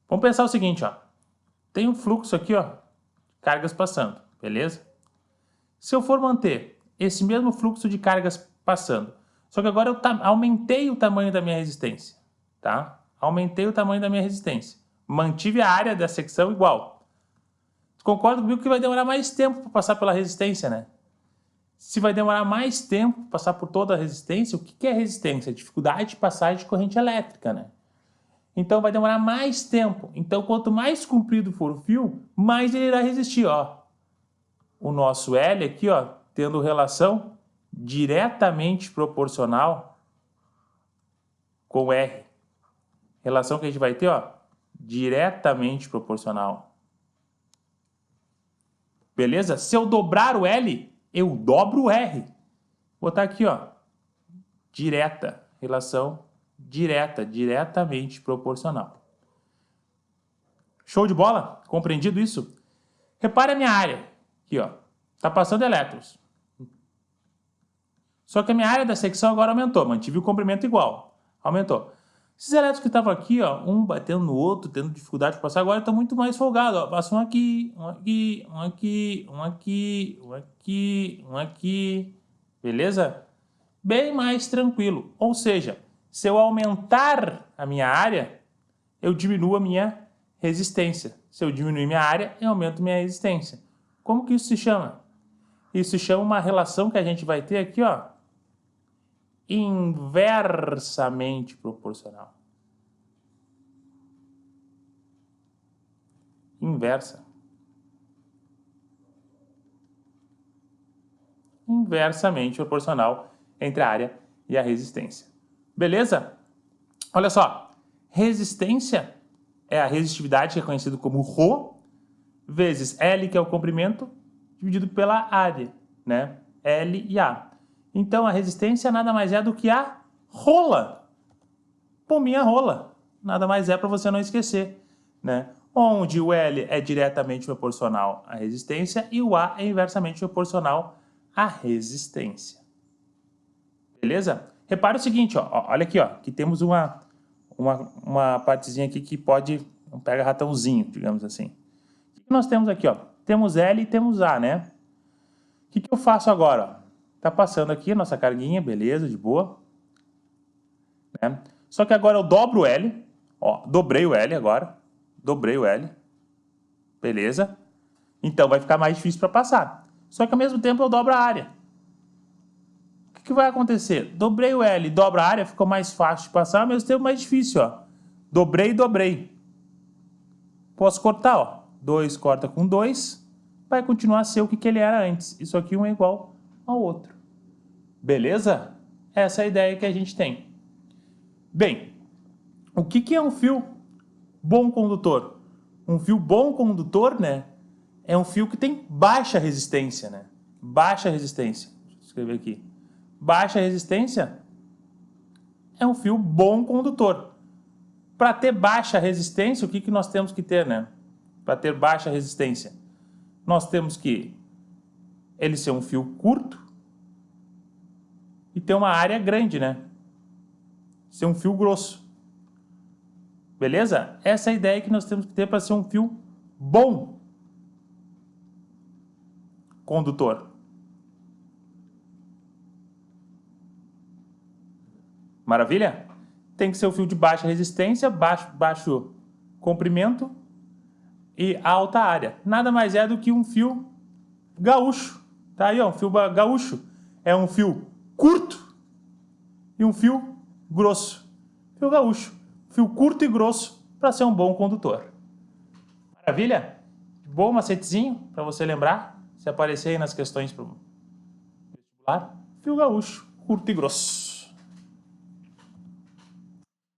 Vamos pensar o seguinte, ó. Tem um fluxo aqui, ó, cargas passando, beleza? Se eu for manter esse mesmo fluxo de cargas passando, só que agora eu aumentei o tamanho da minha resistência, tá? Aumentei o tamanho da minha resistência. Mantive a área da secção igual. Concorda comigo que vai demorar mais tempo para passar pela resistência, né? Se vai demorar mais tempo para passar por toda a resistência, o que é resistência? Dificuldade de passagem de corrente elétrica, né? Então vai demorar mais tempo. Então quanto mais comprido for o fio, mais ele irá resistir, ó. O nosso L aqui, ó, tendo relação diretamente proporcional com R. Relação que a gente vai ter, ó, diretamente proporcional. Beleza? Se eu dobrar o L, eu dobro o R. Vou botar aqui, ó, direta, relação direta, diretamente proporcional. Show de bola? Compreendido isso? Repare a minha área. Aqui, ó. Está passando elétrons. Só que a minha área da secção agora aumentou, mantive o comprimento igual, aumentou. Esses elétrons que estavam aqui, ó, um batendo no outro, tendo dificuldade de passar, agora estão muito mais folgados. Ó. Passa um aqui, um aqui, um aqui, um aqui, um aqui, um aqui. Beleza? Bem mais tranquilo. Ou seja, se eu aumentar a minha área, eu diminuo a minha resistência. Se eu diminuir minha área, eu aumento minha resistência. Como que isso se chama? Isso se chama uma relação que a gente vai ter aqui, ó, inversamente proporcional. Inversa. Inversamente proporcional entre a área e a resistência. Beleza? Olha só. Resistência é a resistividade, que é conhecido como ρ, vezes L, que é o comprimento, dividido pela área, né? L e A. Então, a resistência nada mais é do que a rola. Pominha rola. Nada mais é para você não esquecer, né? Onde o L é diretamente proporcional à resistência e o A é inversamente proporcional à resistência. Beleza? Repara o seguinte, ó, olha aqui, ó, que temos uma partezinha aqui que pode, um pega-ratãozinho, digamos assim. O que nós temos aqui, ó? Temos L e temos A, né? O que eu faço agora, ó? Tá passando aqui a nossa carguinha, beleza, de boa. Né? Só que agora eu dobro o L, ó, dobrei o L agora, dobrei o L, beleza? Então vai ficar mais difícil para passar. Só que ao mesmo tempo eu dobro a área. O que vai acontecer? Dobrei o L, dobro a área, ficou mais fácil de passar, ao mesmo tempo mais difícil, ó. Dobrei e dobrei. Posso cortar, ó. 2 corta com 2, vai continuar a ser o que ele era antes. Isso aqui um é igual ao outro. Beleza? Essa é a ideia que a gente tem. Bem, o que é um fio bom condutor? Um fio bom condutor, né, é um fio que tem baixa resistência, né? Baixa resistência. Deixa eu escrever aqui. Baixa resistência é um fio bom condutor. Para ter baixa resistência, o que nós temos que ter, né? Para ter baixa resistência, nós temos que ele ser um fio curto e ter uma área grande, né? Ser um fio grosso. Beleza? Essa é a ideia que nós temos que ter para ser um fio bom condutor. Maravilha? Tem que ser um fio de baixa resistência, baixo comprimento e alta área. Nada mais é do que um fio gaúcho. Tá aí, ó, um fio gaúcho. É um fio curto e um fio grosso. Fio gaúcho. Fio curto e grosso para ser um bom condutor. Maravilha? Bom macetezinho para você lembrar. Se aparecer aí nas questões para o vestibular. Fio gaúcho, curto e grosso.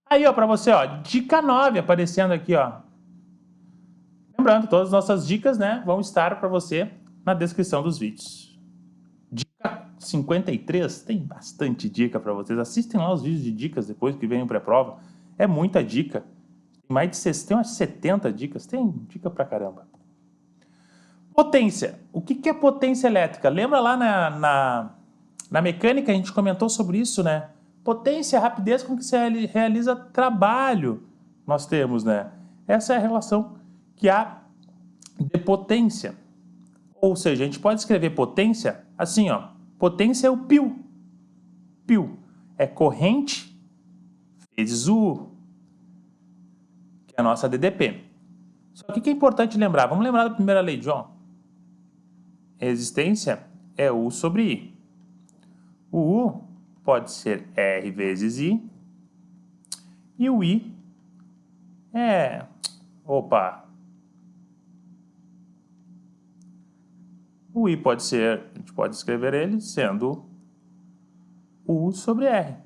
Aí, ó, para você, ó, dica 9 aparecendo aqui, ó. Lembrando, todas as nossas dicas, né, vão estar para você na descrição dos vídeos. Dica 53, tem bastante dica para vocês. Assistem lá os vídeos de dicas depois que vem o pré-prova. É muita dica. Tem mais de tem umas 70 dicas, tem dica pra caramba. Potência. O que é potência elétrica? Lembra lá na mecânica a gente comentou sobre isso, né? Potência é a rapidez com que se realiza trabalho. Nós temos, né? Essa é a relação que há de potência. Ou seja, a gente pode escrever potência assim, ó. Potência é o π. π é corrente vezes o U, que é a nossa DDP. Só que o que é importante lembrar? Vamos lembrar da primeira lei de Ohm. Resistência é U sobre I. O U pode ser R vezes I. E o I é... Opa! O I pode ser... A gente pode escrever ele sendo U sobre R.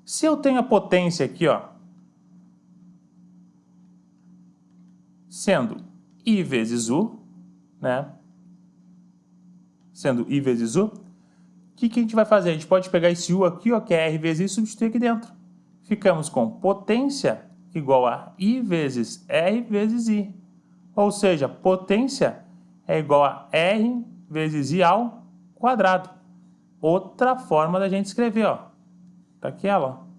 Se eu tenho a potência aqui, ó, sendo I vezes U, né? Sendo I vezes U, o que a gente vai fazer? A gente pode pegar esse U aqui, ó, que é R vezes I, e substituir aqui dentro. Ficamos com potência igual a I vezes R vezes I. Ou seja, potência é igual a R vezes I ao quadrado. Outra forma da gente escrever, ó. Tá aqui ela, ó.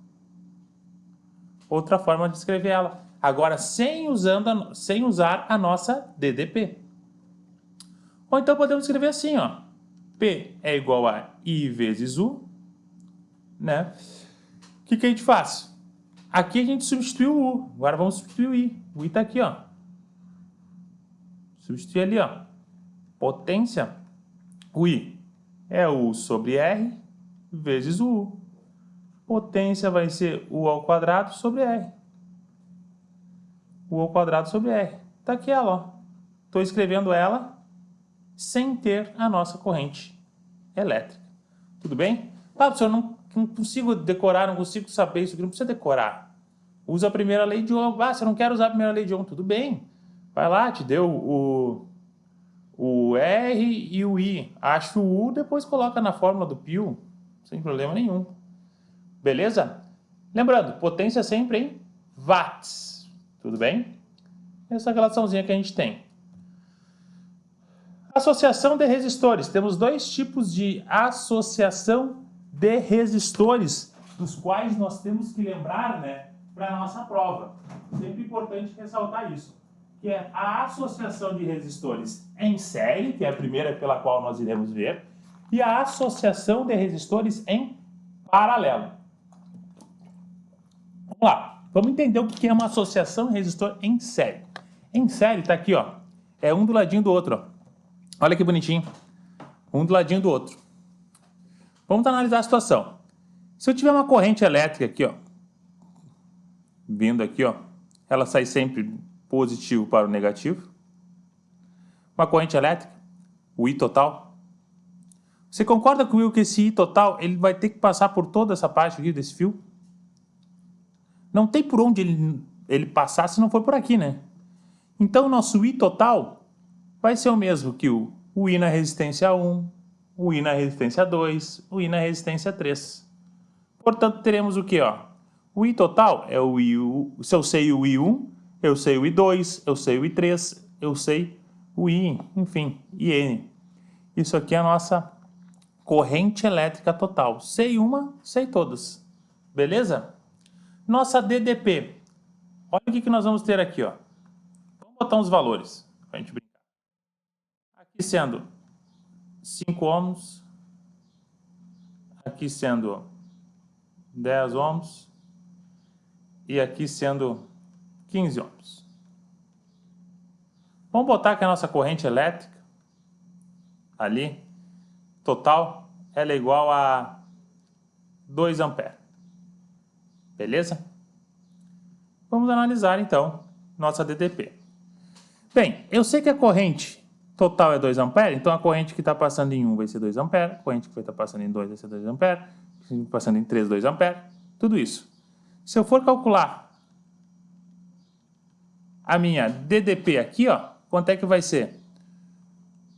Outra forma de escrever ela. Agora, sem usar a nossa DDP. Ou então podemos escrever assim, ó. P é igual a I vezes U, né? O que a gente faz? Aqui a gente substituiu o U. Agora vamos substituir o I. O I tá aqui, ó. Substituir ali, ó. Potência. O I é U sobre R vezes o U. Potência vai ser U ao quadrado sobre R. U ao quadrado sobre R. Tá aqui ela, ó. Estou escrevendo ela sem ter a nossa corrente elétrica. Tudo bem? Ah, professor, não consigo decorar, não consigo saber isso aqui. Não precisa decorar. Usa a primeira lei de Ohm. Ah, se eu não quero usar a primeira lei de Ohm, tudo bem. Vai lá, te deu o R e o I. Acha o U, depois coloca na fórmula do π, sem problema nenhum. Beleza? Lembrando, potência sempre em watts. Tudo bem? Essa relaçãozinha que a gente tem. Associação de resistores. Temos dois tipos de associação de resistores, dos quais nós temos que lembrar, né, para a nossa prova. Sempre importante ressaltar isso. Que é a associação de resistores em série, que é a primeira pela qual nós iremos ver, e a associação de resistores em paralelo. Vamos lá, vamos entender o que é uma associação de resistor em série. Em série está aqui, ó, é um do ladinho do outro, ó. Olha que bonitinho, um do ladinho do outro. Vamos analisar a situação. Se eu tiver uma corrente elétrica aqui, ó, vindo aqui, ó, ela sai sempre positivo para o negativo. Uma corrente elétrica, o I total. Você concorda comigo que esse I total ele vai ter que passar por toda essa parte aqui desse fio? Não tem por onde ele passar se não for por aqui, né? Então, o nosso I total vai ser o mesmo que o I na resistência 1, o I na resistência 2, o I na resistência 3. Portanto, teremos o que, ó? O I total é o I, se eu sei o I1, eu sei o I2, eu sei o I3, eu sei o I, enfim, IN. Isso aqui é a nossa corrente elétrica total. Sei uma, sei todas. Beleza? Nossa DDP. Olha o que nós vamos ter aqui, ó. Vamos botar uns valores para a gente brincar. Aqui sendo 5 ohms. Aqui sendo 10 ohms. E aqui sendo 15 ohms. Vamos botar que a nossa corrente elétrica ali, total, ela é igual a 2 amperes. Beleza? Vamos analisar então nossa DDP. Bem, eu sei que a corrente total é 2 amperes, então a corrente que está passando em 1 vai ser 2 amperes, a corrente que vai estar passando em 2 vai ser 2 amperes, passando em 3, 2 amperes, tudo isso. Se eu for calcular a minha DDP aqui, ó, quanto é que vai ser?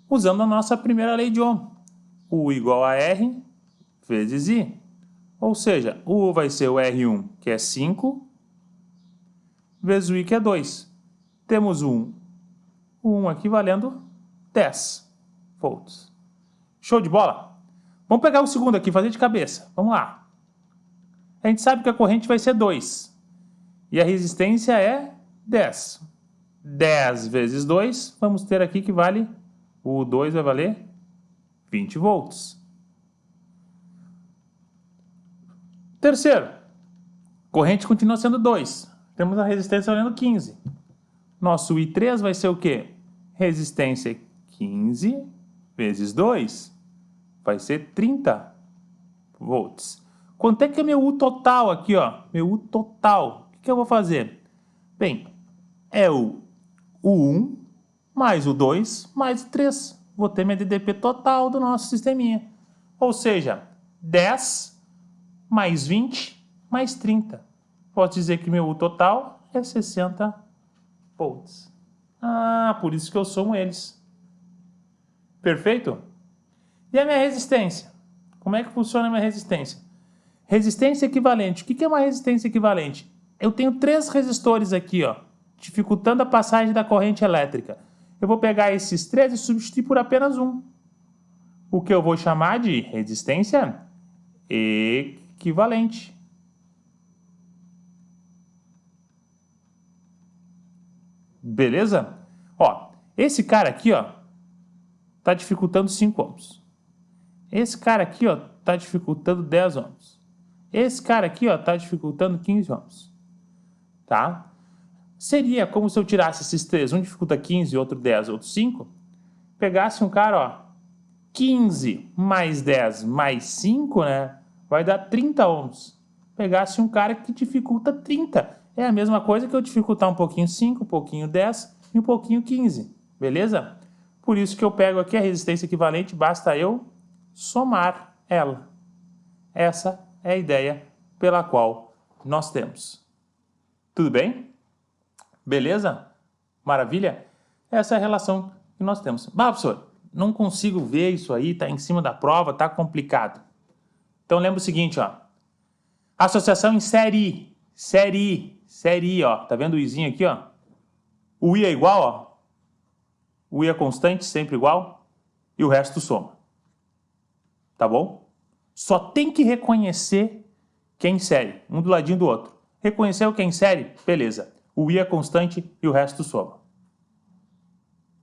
Usando a nossa primeira lei de Ohm. U igual a R vezes I. Ou seja, o U vai ser o R1, que é 5, vezes o I, que é 2. Temos o 1 aqui valendo 10 volts. Show de bola? Vamos pegar o segundo aqui, fazer de cabeça. Vamos lá. A gente sabe que a corrente vai ser 2. E a resistência é 10. 10 vezes 2, vamos ter aqui que vale, o 2 vai valer 20 volts. Terceiro, corrente continua sendo 2. Temos a resistência valendo 15. Nosso I3 vai ser o quê? Resistência 15 vezes 2 vai ser 30 volts. Quanto é que é meu U total aqui, ó? Meu U total. O que eu vou fazer? Bem, é o U1 mais o 2 mais o 3. Vou ter minha DDP total do nosso sisteminha. Ou seja, 10 mais 20 mais 30. Posso dizer que meu U total é 60 volts. Ah, por isso que eu somo eles. Perfeito? E a minha resistência? Como é que funciona a minha resistência? Resistência equivalente. O que é uma resistência equivalente? Eu tenho 3 resistores aqui, ó, dificultando a passagem da corrente elétrica. eu vou pegar esses 3 e substituir por apenas um. O que eu vou chamar de resistência equivalente. Beleza? Ó, esse cara aqui, ó, tá dificultando 5 ohms. Esse cara aqui, ó, tá dificultando 10 ohms. Esse cara aqui, ó, tá dificultando 15 ohms. Tá? Seria como se eu tirasse esses 3, um dificulta 15, outro 10, outro 5, pegasse um cara, ó, 15 mais 10 mais 5, né, vai dar 30 ohms. Pegasse um cara que dificulta 30. É a mesma coisa que eu dificultar um pouquinho 5, um pouquinho 10 e um pouquinho 15. Beleza? Por isso que eu pego aqui a resistência equivalente, basta eu somar ela. Essa é a ideia pela qual nós temos. Tudo bem? Beleza? Maravilha? Essa é a relação que nós temos. Bah, professor, não consigo ver isso aí, está em cima da prova, está complicado. Então lembra o seguinte, ó. Associação em série I, ó. Tá vendo o izinho aqui, ó? O I é igual, ó. O I é constante, sempre igual. E o resto soma. Tá bom? Só tem que reconhecer que é em série, um do ladinho do outro. Reconheceu que é em série? Beleza. O I é constante e o resto soma.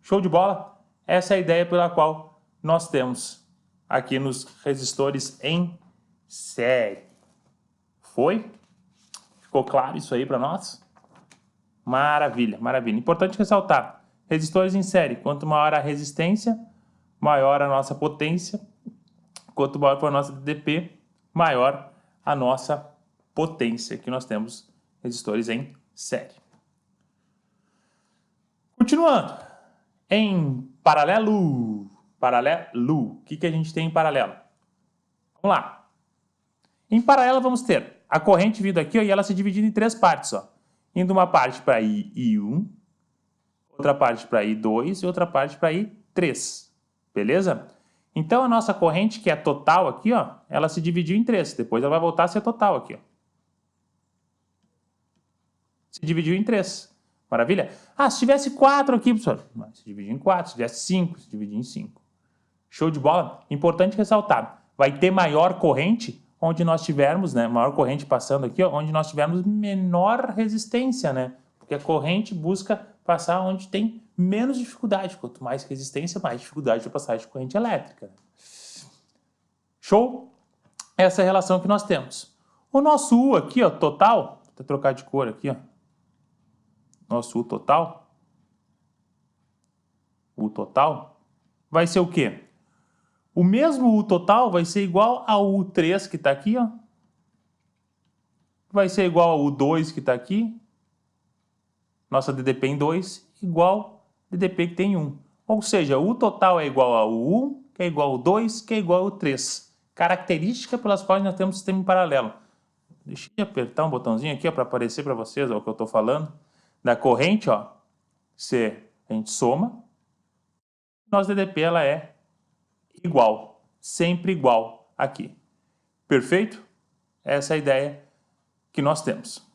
Show de bola? Essa é a ideia pela qual nós temos aqui nos resistores em série. Foi? Ficou claro isso aí para nós? Maravilha, maravilha. Importante ressaltar, resistores em série, quanto maior a resistência, maior a nossa potência. Quanto maior for a nossa DDP, maior a nossa potência, que nós temos resistores em série. Continuando, em paralelo, o que a gente tem em paralelo? Vamos lá. Em paralelo vamos ter a corrente vindo aqui, ó, e ela se divide em 3 partes, ó. Indo uma parte para I1, outra parte para I2 e outra parte para I3, beleza? Então a nossa corrente, que é total aqui, ó, ela se dividiu em 3, depois ela vai voltar a ser total aqui, ó. Se dividiu em 3. Maravilha? Ah, se tivesse 4 aqui, professor, se dividiu em 4, se tivesse 5, se dividiu em 5. Show de bola? Importante ressaltar, vai ter maior corrente onde nós tivermos, né, maior corrente passando aqui, ó, onde nós tivermos menor resistência, né? Porque a corrente busca passar onde tem menos dificuldade. Quanto mais resistência, mais dificuldade de passagem de corrente elétrica. Show? Essa é a relação que nós temos. O nosso U aqui, ó, total, vou trocar de cor aqui, ó. Nosso U total vai ser o quê? O mesmo U total vai ser igual ao U3 que está aqui, ó. Vai ser igual ao U2 que está aqui. Nossa DDP em 2 igual DDP que tem 1. Ou seja, o U total é igual ao U1, que é igual ao 2, que é igual ao 3. Característica pelas quais nós temos sistema em paralelo. Deixa eu apertar um botãozinho aqui para aparecer para vocês ó, o que eu estou falando. Da corrente, ó, C, a gente soma. Nossa DDP ela é igual, sempre igual aqui. Perfeito? Essa é a ideia que nós temos.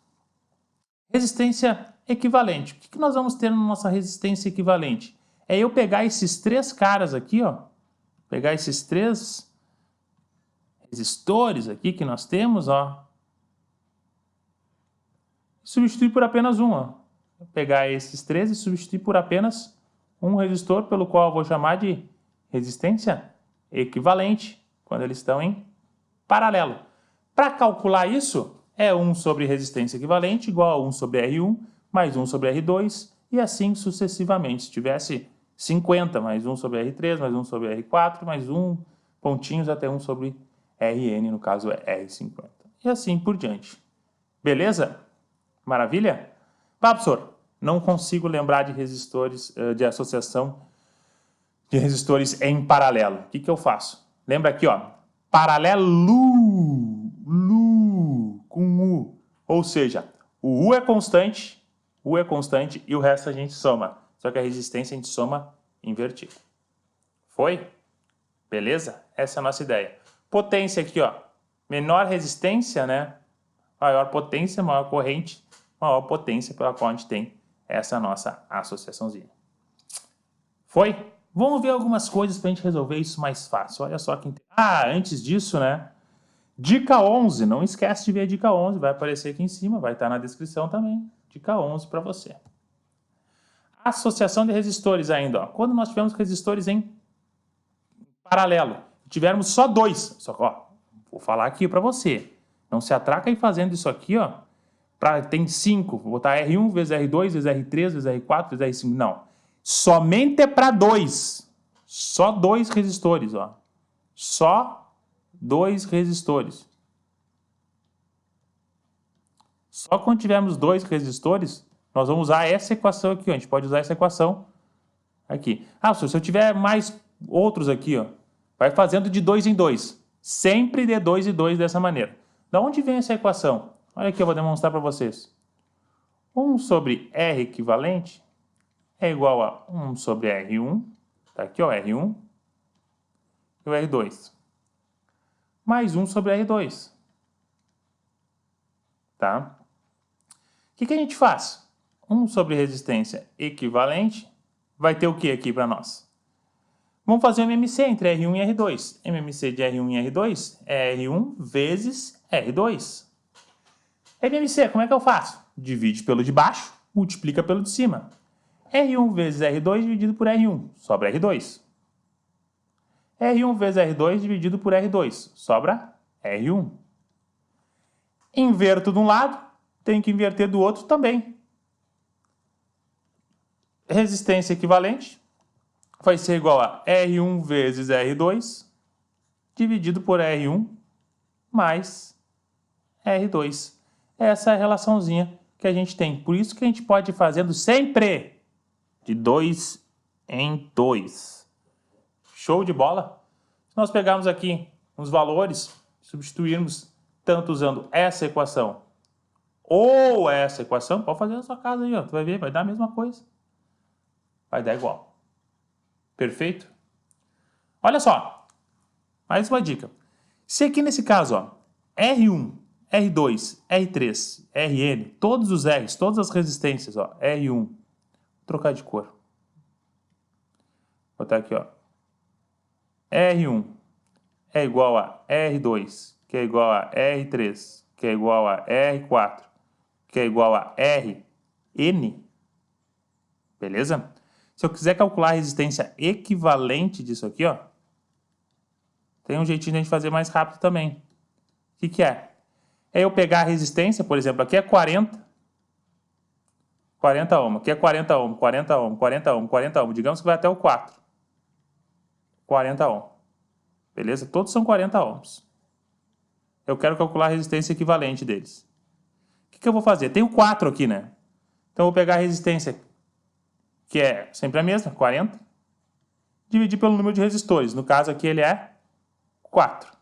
Resistência equivalente. O que nós vamos ter na nossa resistência equivalente? É eu pegar esses 3 caras aqui, ó, pegar esses 3 resistores aqui que nós temos, ó, e substituir por apenas um, ó. Vou pegar esses 3 e substituir por apenas um resistor, pelo qual eu vou chamar de resistência equivalente, quando eles estão em paralelo. Para calcular isso, é 1 sobre resistência equivalente igual a 1 sobre R1 mais 1 sobre R2 e assim sucessivamente. Se tivesse 50 mais 1 sobre R3 mais 1 sobre R4 mais 1 pontinhos até 1 sobre Rn, no caso é R50. E assim por diante. Beleza? Maravilha? Pá, professor, não consigo lembrar de resistores, de associação de resistores em paralelo. O que eu faço? Lembra aqui, ó, paralelo, com U. Ou seja, o U é constante e o resto a gente soma. Só que a resistência a gente soma invertido. Foi? Beleza? Essa é a nossa ideia. Potência aqui, ó, menor resistência, né? Maior potência, maior corrente, maior potência pela qual a gente tem essa nossa associaçãozinha. Foi? Vamos ver algumas coisas para a gente resolver isso mais fácil. Olha só quem tem. Ah, antes disso, né? Dica 11. Não esquece de ver a dica 11. Vai aparecer aqui em cima, vai estar na descrição também. Dica 11 para você. Associação de resistores ainda. Ó. Quando nós tivermos resistores em paralelo, tivermos só dois. Só que, ó, vou falar aqui para você. Não se atraca aí fazendo isso aqui, ó. Tem 5. Vou botar R1 vezes R2, vezes R3, vezes R4, vezes R5. Não. Somente é para 2. Só 2 resistores, ó. Só 2 resistores. Só quando tivermos 2 resistores, nós vamos usar essa equação aqui, ó. A gente pode usar essa equação aqui. Ah, se eu tiver mais outros aqui, ó, vai fazendo de 2 em 2. Sempre de 2 em 2 dessa maneira. Da onde vem essa equação? Olha aqui, eu vou demonstrar para vocês. 1 sobre R equivalente é igual a 1 sobre R1. Tá aqui, ó, R1 e o R2. Mais 1 sobre R2. Tá? O que a gente faz? 1 sobre resistência equivalente vai ter o que aqui para nós? Vamos fazer um MMC entre R1 e R2. MMC de R1 e R2 é R1 vezes R2. MMC, como é que eu faço? Divide pelo de baixo, multiplica pelo de cima. R1 vezes R2 dividido por R1, sobra R2. R1 vezes R2 dividido por R2, sobra R1. Inverto de um lado, tenho que inverter do outro também. Resistência equivalente vai ser igual a R1 vezes R2 dividido por R1 mais R2. Essa é a relaçãozinha que a gente tem. Por isso que a gente pode ir fazendo sempre de 2 em 2. Show de bola? Se nós pegarmos aqui os valores, substituirmos tanto usando essa equação ou essa equação, pode fazer na sua casa aí, ó. Tu vai ver, vai dar a mesma coisa. Vai dar igual. Perfeito? Olha só. Mais uma dica. Se aqui nesse caso, ó, R1, R2, R3, Rn, todos os R's, todas as resistências, ó, R1, vou trocar de cor. Vou botar aqui, ó. R1 é igual a R2, que é igual a R3, que é igual a R4, que é igual a Rn. Beleza? Se eu quiser calcular a resistência equivalente disso aqui, ó, tem um jeitinho de a gente fazer mais rápido também. O que é? É eu pegar a resistência, por exemplo, aqui é 40 ohm, aqui é 40 ohm, 40 ohm, 40 ohm, 40 ohm, digamos que vai até o 4. 40 ohm. Beleza? Todos são 40 ohms. Eu quero calcular a resistência equivalente deles. O que eu vou fazer? Tem o 4 aqui, né? Então eu vou pegar a resistência, que é sempre a mesma, 40, dividir pelo número de resistores. No caso aqui ele é 4.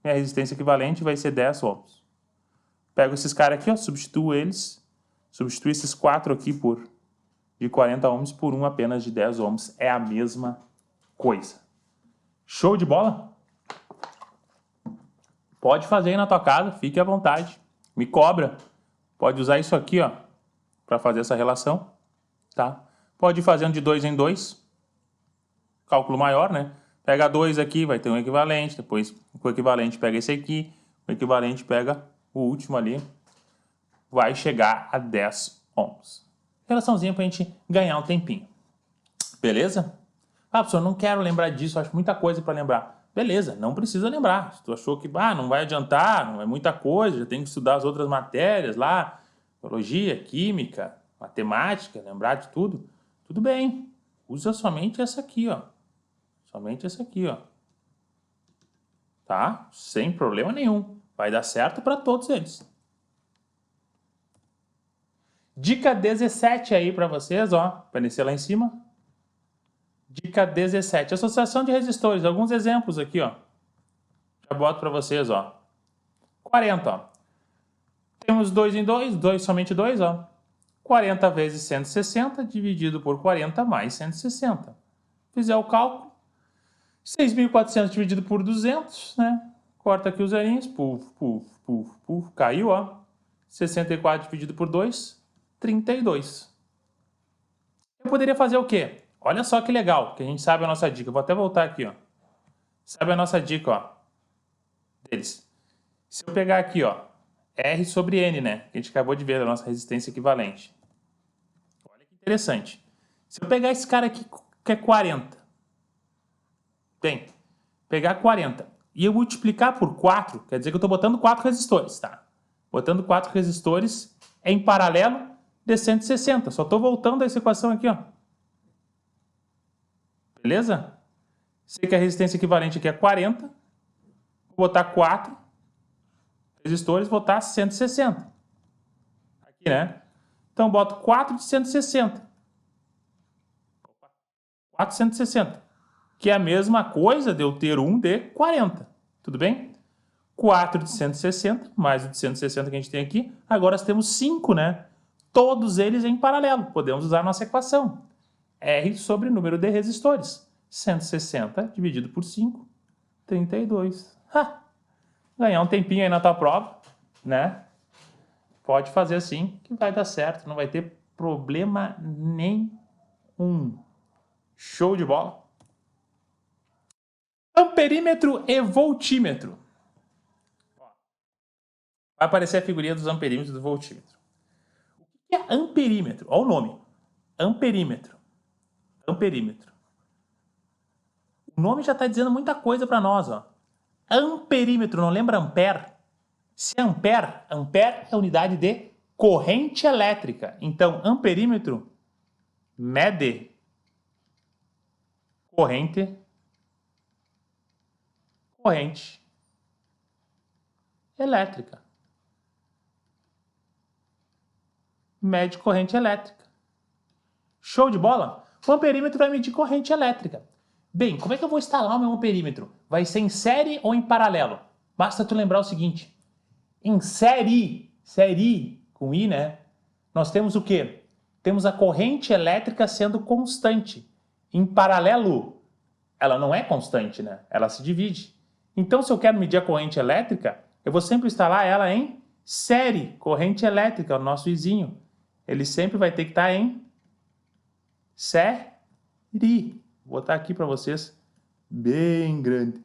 Minha resistência equivalente vai ser 10 ohms. Pego esses caras aqui, ó, substituo eles. Substituo esses 4 aqui de 40 ohms por um apenas de 10 ohms. É a mesma coisa. Show de bola? Pode fazer aí na tua casa, fique à vontade. Me cobra. Pode usar isso aqui, ó, para fazer essa relação, tá? Pode ir fazendo de 2 em 2. Cálculo maior, né? Pega 2 aqui, vai ter um equivalente. Depois, o equivalente pega esse aqui. O equivalente pega o último ali. Vai chegar a 10 ohms. Relaçãozinha pra gente ganhar um tempinho. Beleza? Ah, professor, não quero lembrar disso. Acho muita coisa para lembrar. Beleza, não precisa lembrar. Se tu achou que não vai adiantar, não é muita coisa, já tem que estudar as outras matérias lá, biologia, química, matemática, lembrar de tudo, tudo bem. Usa somente essa aqui, ó. Somente essa aqui, ó. Tá? Sem problema nenhum. Vai dar certo para todos eles. Dica 17 aí para vocês, ó. Aparecer lá em cima. Dica 17. Associação de resistores. Alguns exemplos aqui, ó. Já boto para vocês, ó. 40, ó. Temos 2 em 2, somente 2, ó. 40 vezes 160 dividido por 40 mais 160. Fizer o cálculo. 6.400 dividido por 200, né? Corta aqui os zerinhos. Puf, puf, puf, puf. Caiu, ó. 64 dividido por 2, 32. Eu poderia fazer o quê? Olha só que legal, que a gente sabe a nossa dica. Vou até voltar aqui, ó. Sabe a nossa dica, ó, deles. Se eu pegar aqui, ó, R sobre N, né? Que a gente acabou de ver a nossa resistência equivalente. Olha que interessante. Se eu pegar esse cara aqui, que é 40. Bem, pegar 40 e eu multiplicar por 4, quer dizer que eu estou botando 4 resistores, tá? Botando 4 resistores em paralelo de 160. Só estou voltando a essa equação aqui, ó. Beleza? Sei que a resistência equivalente aqui é 40. Vou botar 4 resistores, vou botar 160. Aqui, né? Então, boto 4 de 160. 4 de 160. Que é a mesma coisa de eu ter um de 40. Tudo bem? 4 de 160, mais o de 160 que a gente tem aqui. Agora nós temos 5, né? Todos eles em paralelo. Podemos usar a nossa equação. R sobre número de resistores. 160 dividido por 5, 32. Ganhar um tempinho aí na tua prova, né? Pode fazer assim que vai dar certo. Não vai ter problema nenhum. Show de bola. Amperímetro e voltímetro. Vai aparecer a figurinha dos amperímetros e do voltímetro. O que é amperímetro? Olha o nome. Amperímetro. Amperímetro. O nome já está dizendo muita coisa para nós, ó. Amperímetro, não lembra ampere? Se é ampere, ampere é a unidade de corrente elétrica. Então, amperímetro mede corrente elétrica. Mede corrente elétrica. Show de bola? O amperímetro vai medir corrente elétrica. Bem, como é que eu vou instalar o meu amperímetro? Vai ser em série ou em paralelo? Basta tu lembrar o seguinte. Em série, com I, né? Nós temos o quê? Temos a corrente elétrica sendo constante. Em paralelo, ela não é constante, né? Ela se divide. Então, se eu quero medir a corrente elétrica, eu vou sempre instalar ela em série, corrente elétrica, o nosso vizinho. Ele sempre vai ter que estar em série. Vou botar aqui para vocês bem grande.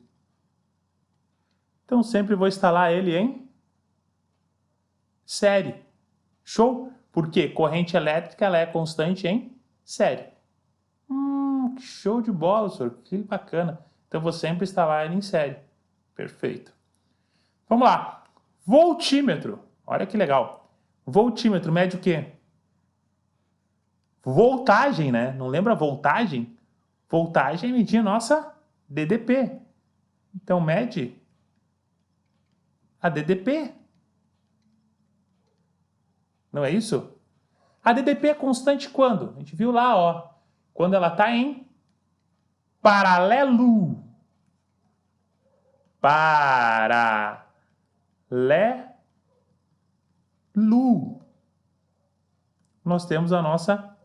Então, sempre vou instalar ele em série. Show? Porque corrente elétrica ela é constante em série. Que show de bola, senhor. Que bacana. Então, vou sempre instalar ele em série. Perfeito. Vamos lá. Voltímetro. Olha que legal. Voltímetro mede o quê? Voltagem, né? Não lembra voltagem? Voltagem medir a nossa DDP. Então, mede a DDP. Não é isso? A DDP é constante quando? A gente viu lá, ó. Quando ela está em paralelo. Paralelo. Nós temos a nossa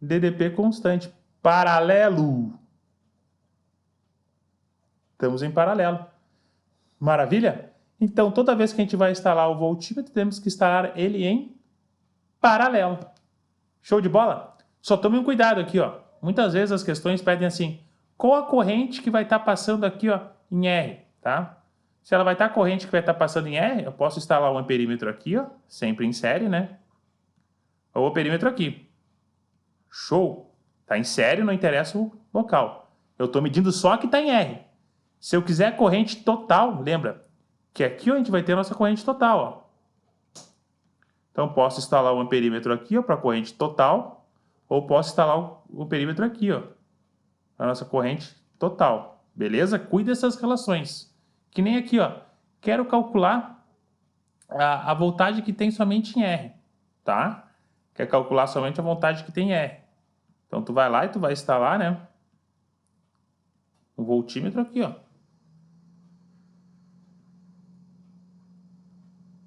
DDP constante. Paralelo. Estamos em paralelo. Maravilha? Então, toda vez que a gente vai instalar o voltímetro, temos que instalar ele em paralelo. Show de bola? Só tome um cuidado aqui, ó. Muitas vezes as questões pedem assim, qual a corrente que vai estar passando aqui, ó, em R, tá? Se ela vai estar a corrente que vai estar passando em R, eu posso instalar um amperímetro aqui, ó, sempre em série, né? Ou o amperímetro aqui. Show! Tá em série, não interessa o local. Eu estou medindo só que está em R. Se eu quiser corrente total, lembra que aqui ó, a gente vai ter a nossa corrente total, ó. Então, posso instalar o amperímetro aqui para a corrente total, ou posso instalar o amperímetro aqui, ó, a nossa corrente total. Beleza? Cuide dessas relações. Que nem aqui, ó. Quero calcular a voltagem que tem somente em R, tá? Quer calcular somente a voltagem que tem em R. Então, tu vai lá e tu vai instalar, né? Um voltímetro aqui, ó.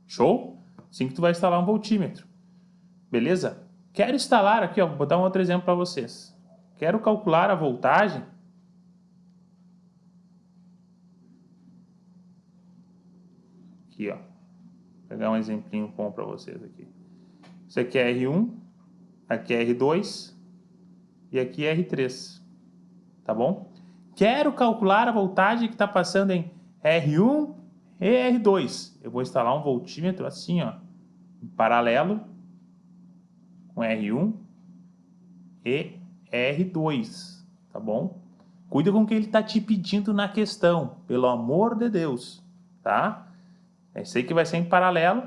Show? Assim que tu vai instalar um voltímetro. Beleza? Quero instalar aqui, ó, vou dar um outro exemplo para vocês. Quero calcular a voltagem. Aqui, ó. Vou pegar um exemplinho bom para vocês aqui. Isso aqui é R1, aqui é R2, e aqui R3, tá bom? Quero calcular a voltagem que está passando em R1 e R2. Eu vou instalar um voltímetro assim, ó, em paralelo com R1 e R2, tá bom? Cuida com o que ele está te pedindo na questão, pelo amor de Deus, tá? Eu sei que vai ser em paralelo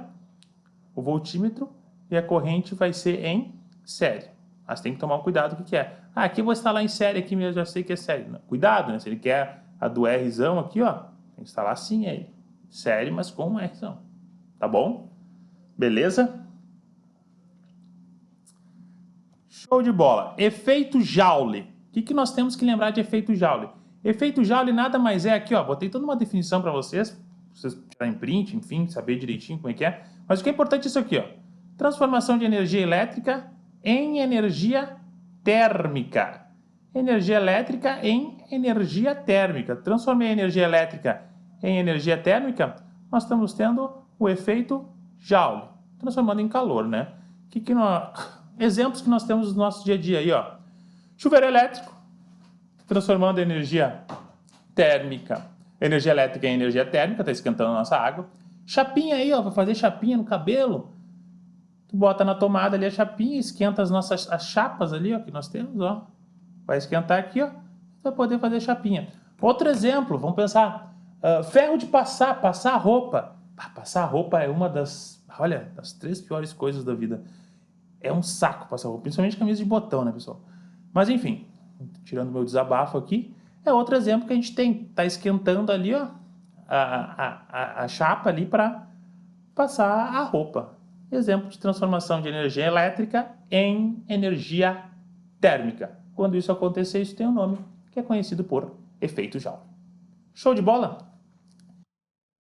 o voltímetro e a corrente vai ser em série. Mas tem que tomar um cuidado o que é. Ah, aqui eu vou instalar em série aqui mesmo, já sei que é série. Não, cuidado, né? Se ele quer a do Rzão aqui, ó, tem que instalar assim ele. Série, mas com um Rzão. Tá bom? Beleza? Show de bola. Efeito Joule. O que nós temos que lembrar de efeito Joule? Efeito Joule nada mais é aqui, ó. Botei toda uma definição para vocês tirarem print, enfim, saber direitinho como é que é. Mas o que é importante é isso aqui, ó. Transformação de energia elétrica em energia térmica. Energia elétrica em energia térmica. Transformei a energia elétrica em energia térmica, nós estamos tendo o efeito Joule, transformando em calor, né? Exemplos que nós temos no nosso dia a dia aí, ó. Chuveiro elétrico, transformando energia térmica, energia elétrica em energia térmica, está esquentando a nossa água. Chapinha aí, ó, para fazer chapinha no cabelo. Tu bota na tomada ali a chapinha, esquenta as chapas ali, ó, que nós temos, ó. Vai esquentar aqui, ó, vai poder fazer chapinha. Outro exemplo, vamos pensar, ferro de passar roupa. Passar roupa é uma das 3 piores coisas da vida. É um saco passar roupa, principalmente camisa de botão, né, pessoal? Mas enfim, tirando meu desabafo aqui, é outro exemplo que a gente tem. Tá esquentando ali, ó, a chapa ali para passar a roupa. Exemplo de transformação de energia elétrica em energia térmica. Quando isso acontecer, isso tem um nome que é conhecido por efeito Joule. Show de bola?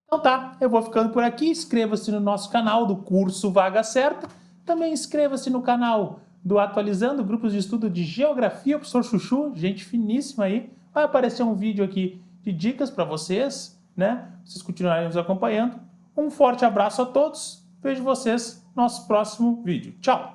Então tá, eu vou ficando por aqui. Inscreva-se no nosso canal do curso Vaga Certa. Também inscreva-se no canal do Atualizando, grupos de estudo de Geografia, o professor Chuchu, gente finíssima aí. Vai aparecer um vídeo aqui de dicas para vocês, né? Vocês continuarem nos acompanhando. Um forte abraço a todos. Vejo vocês no nosso próximo vídeo. Tchau!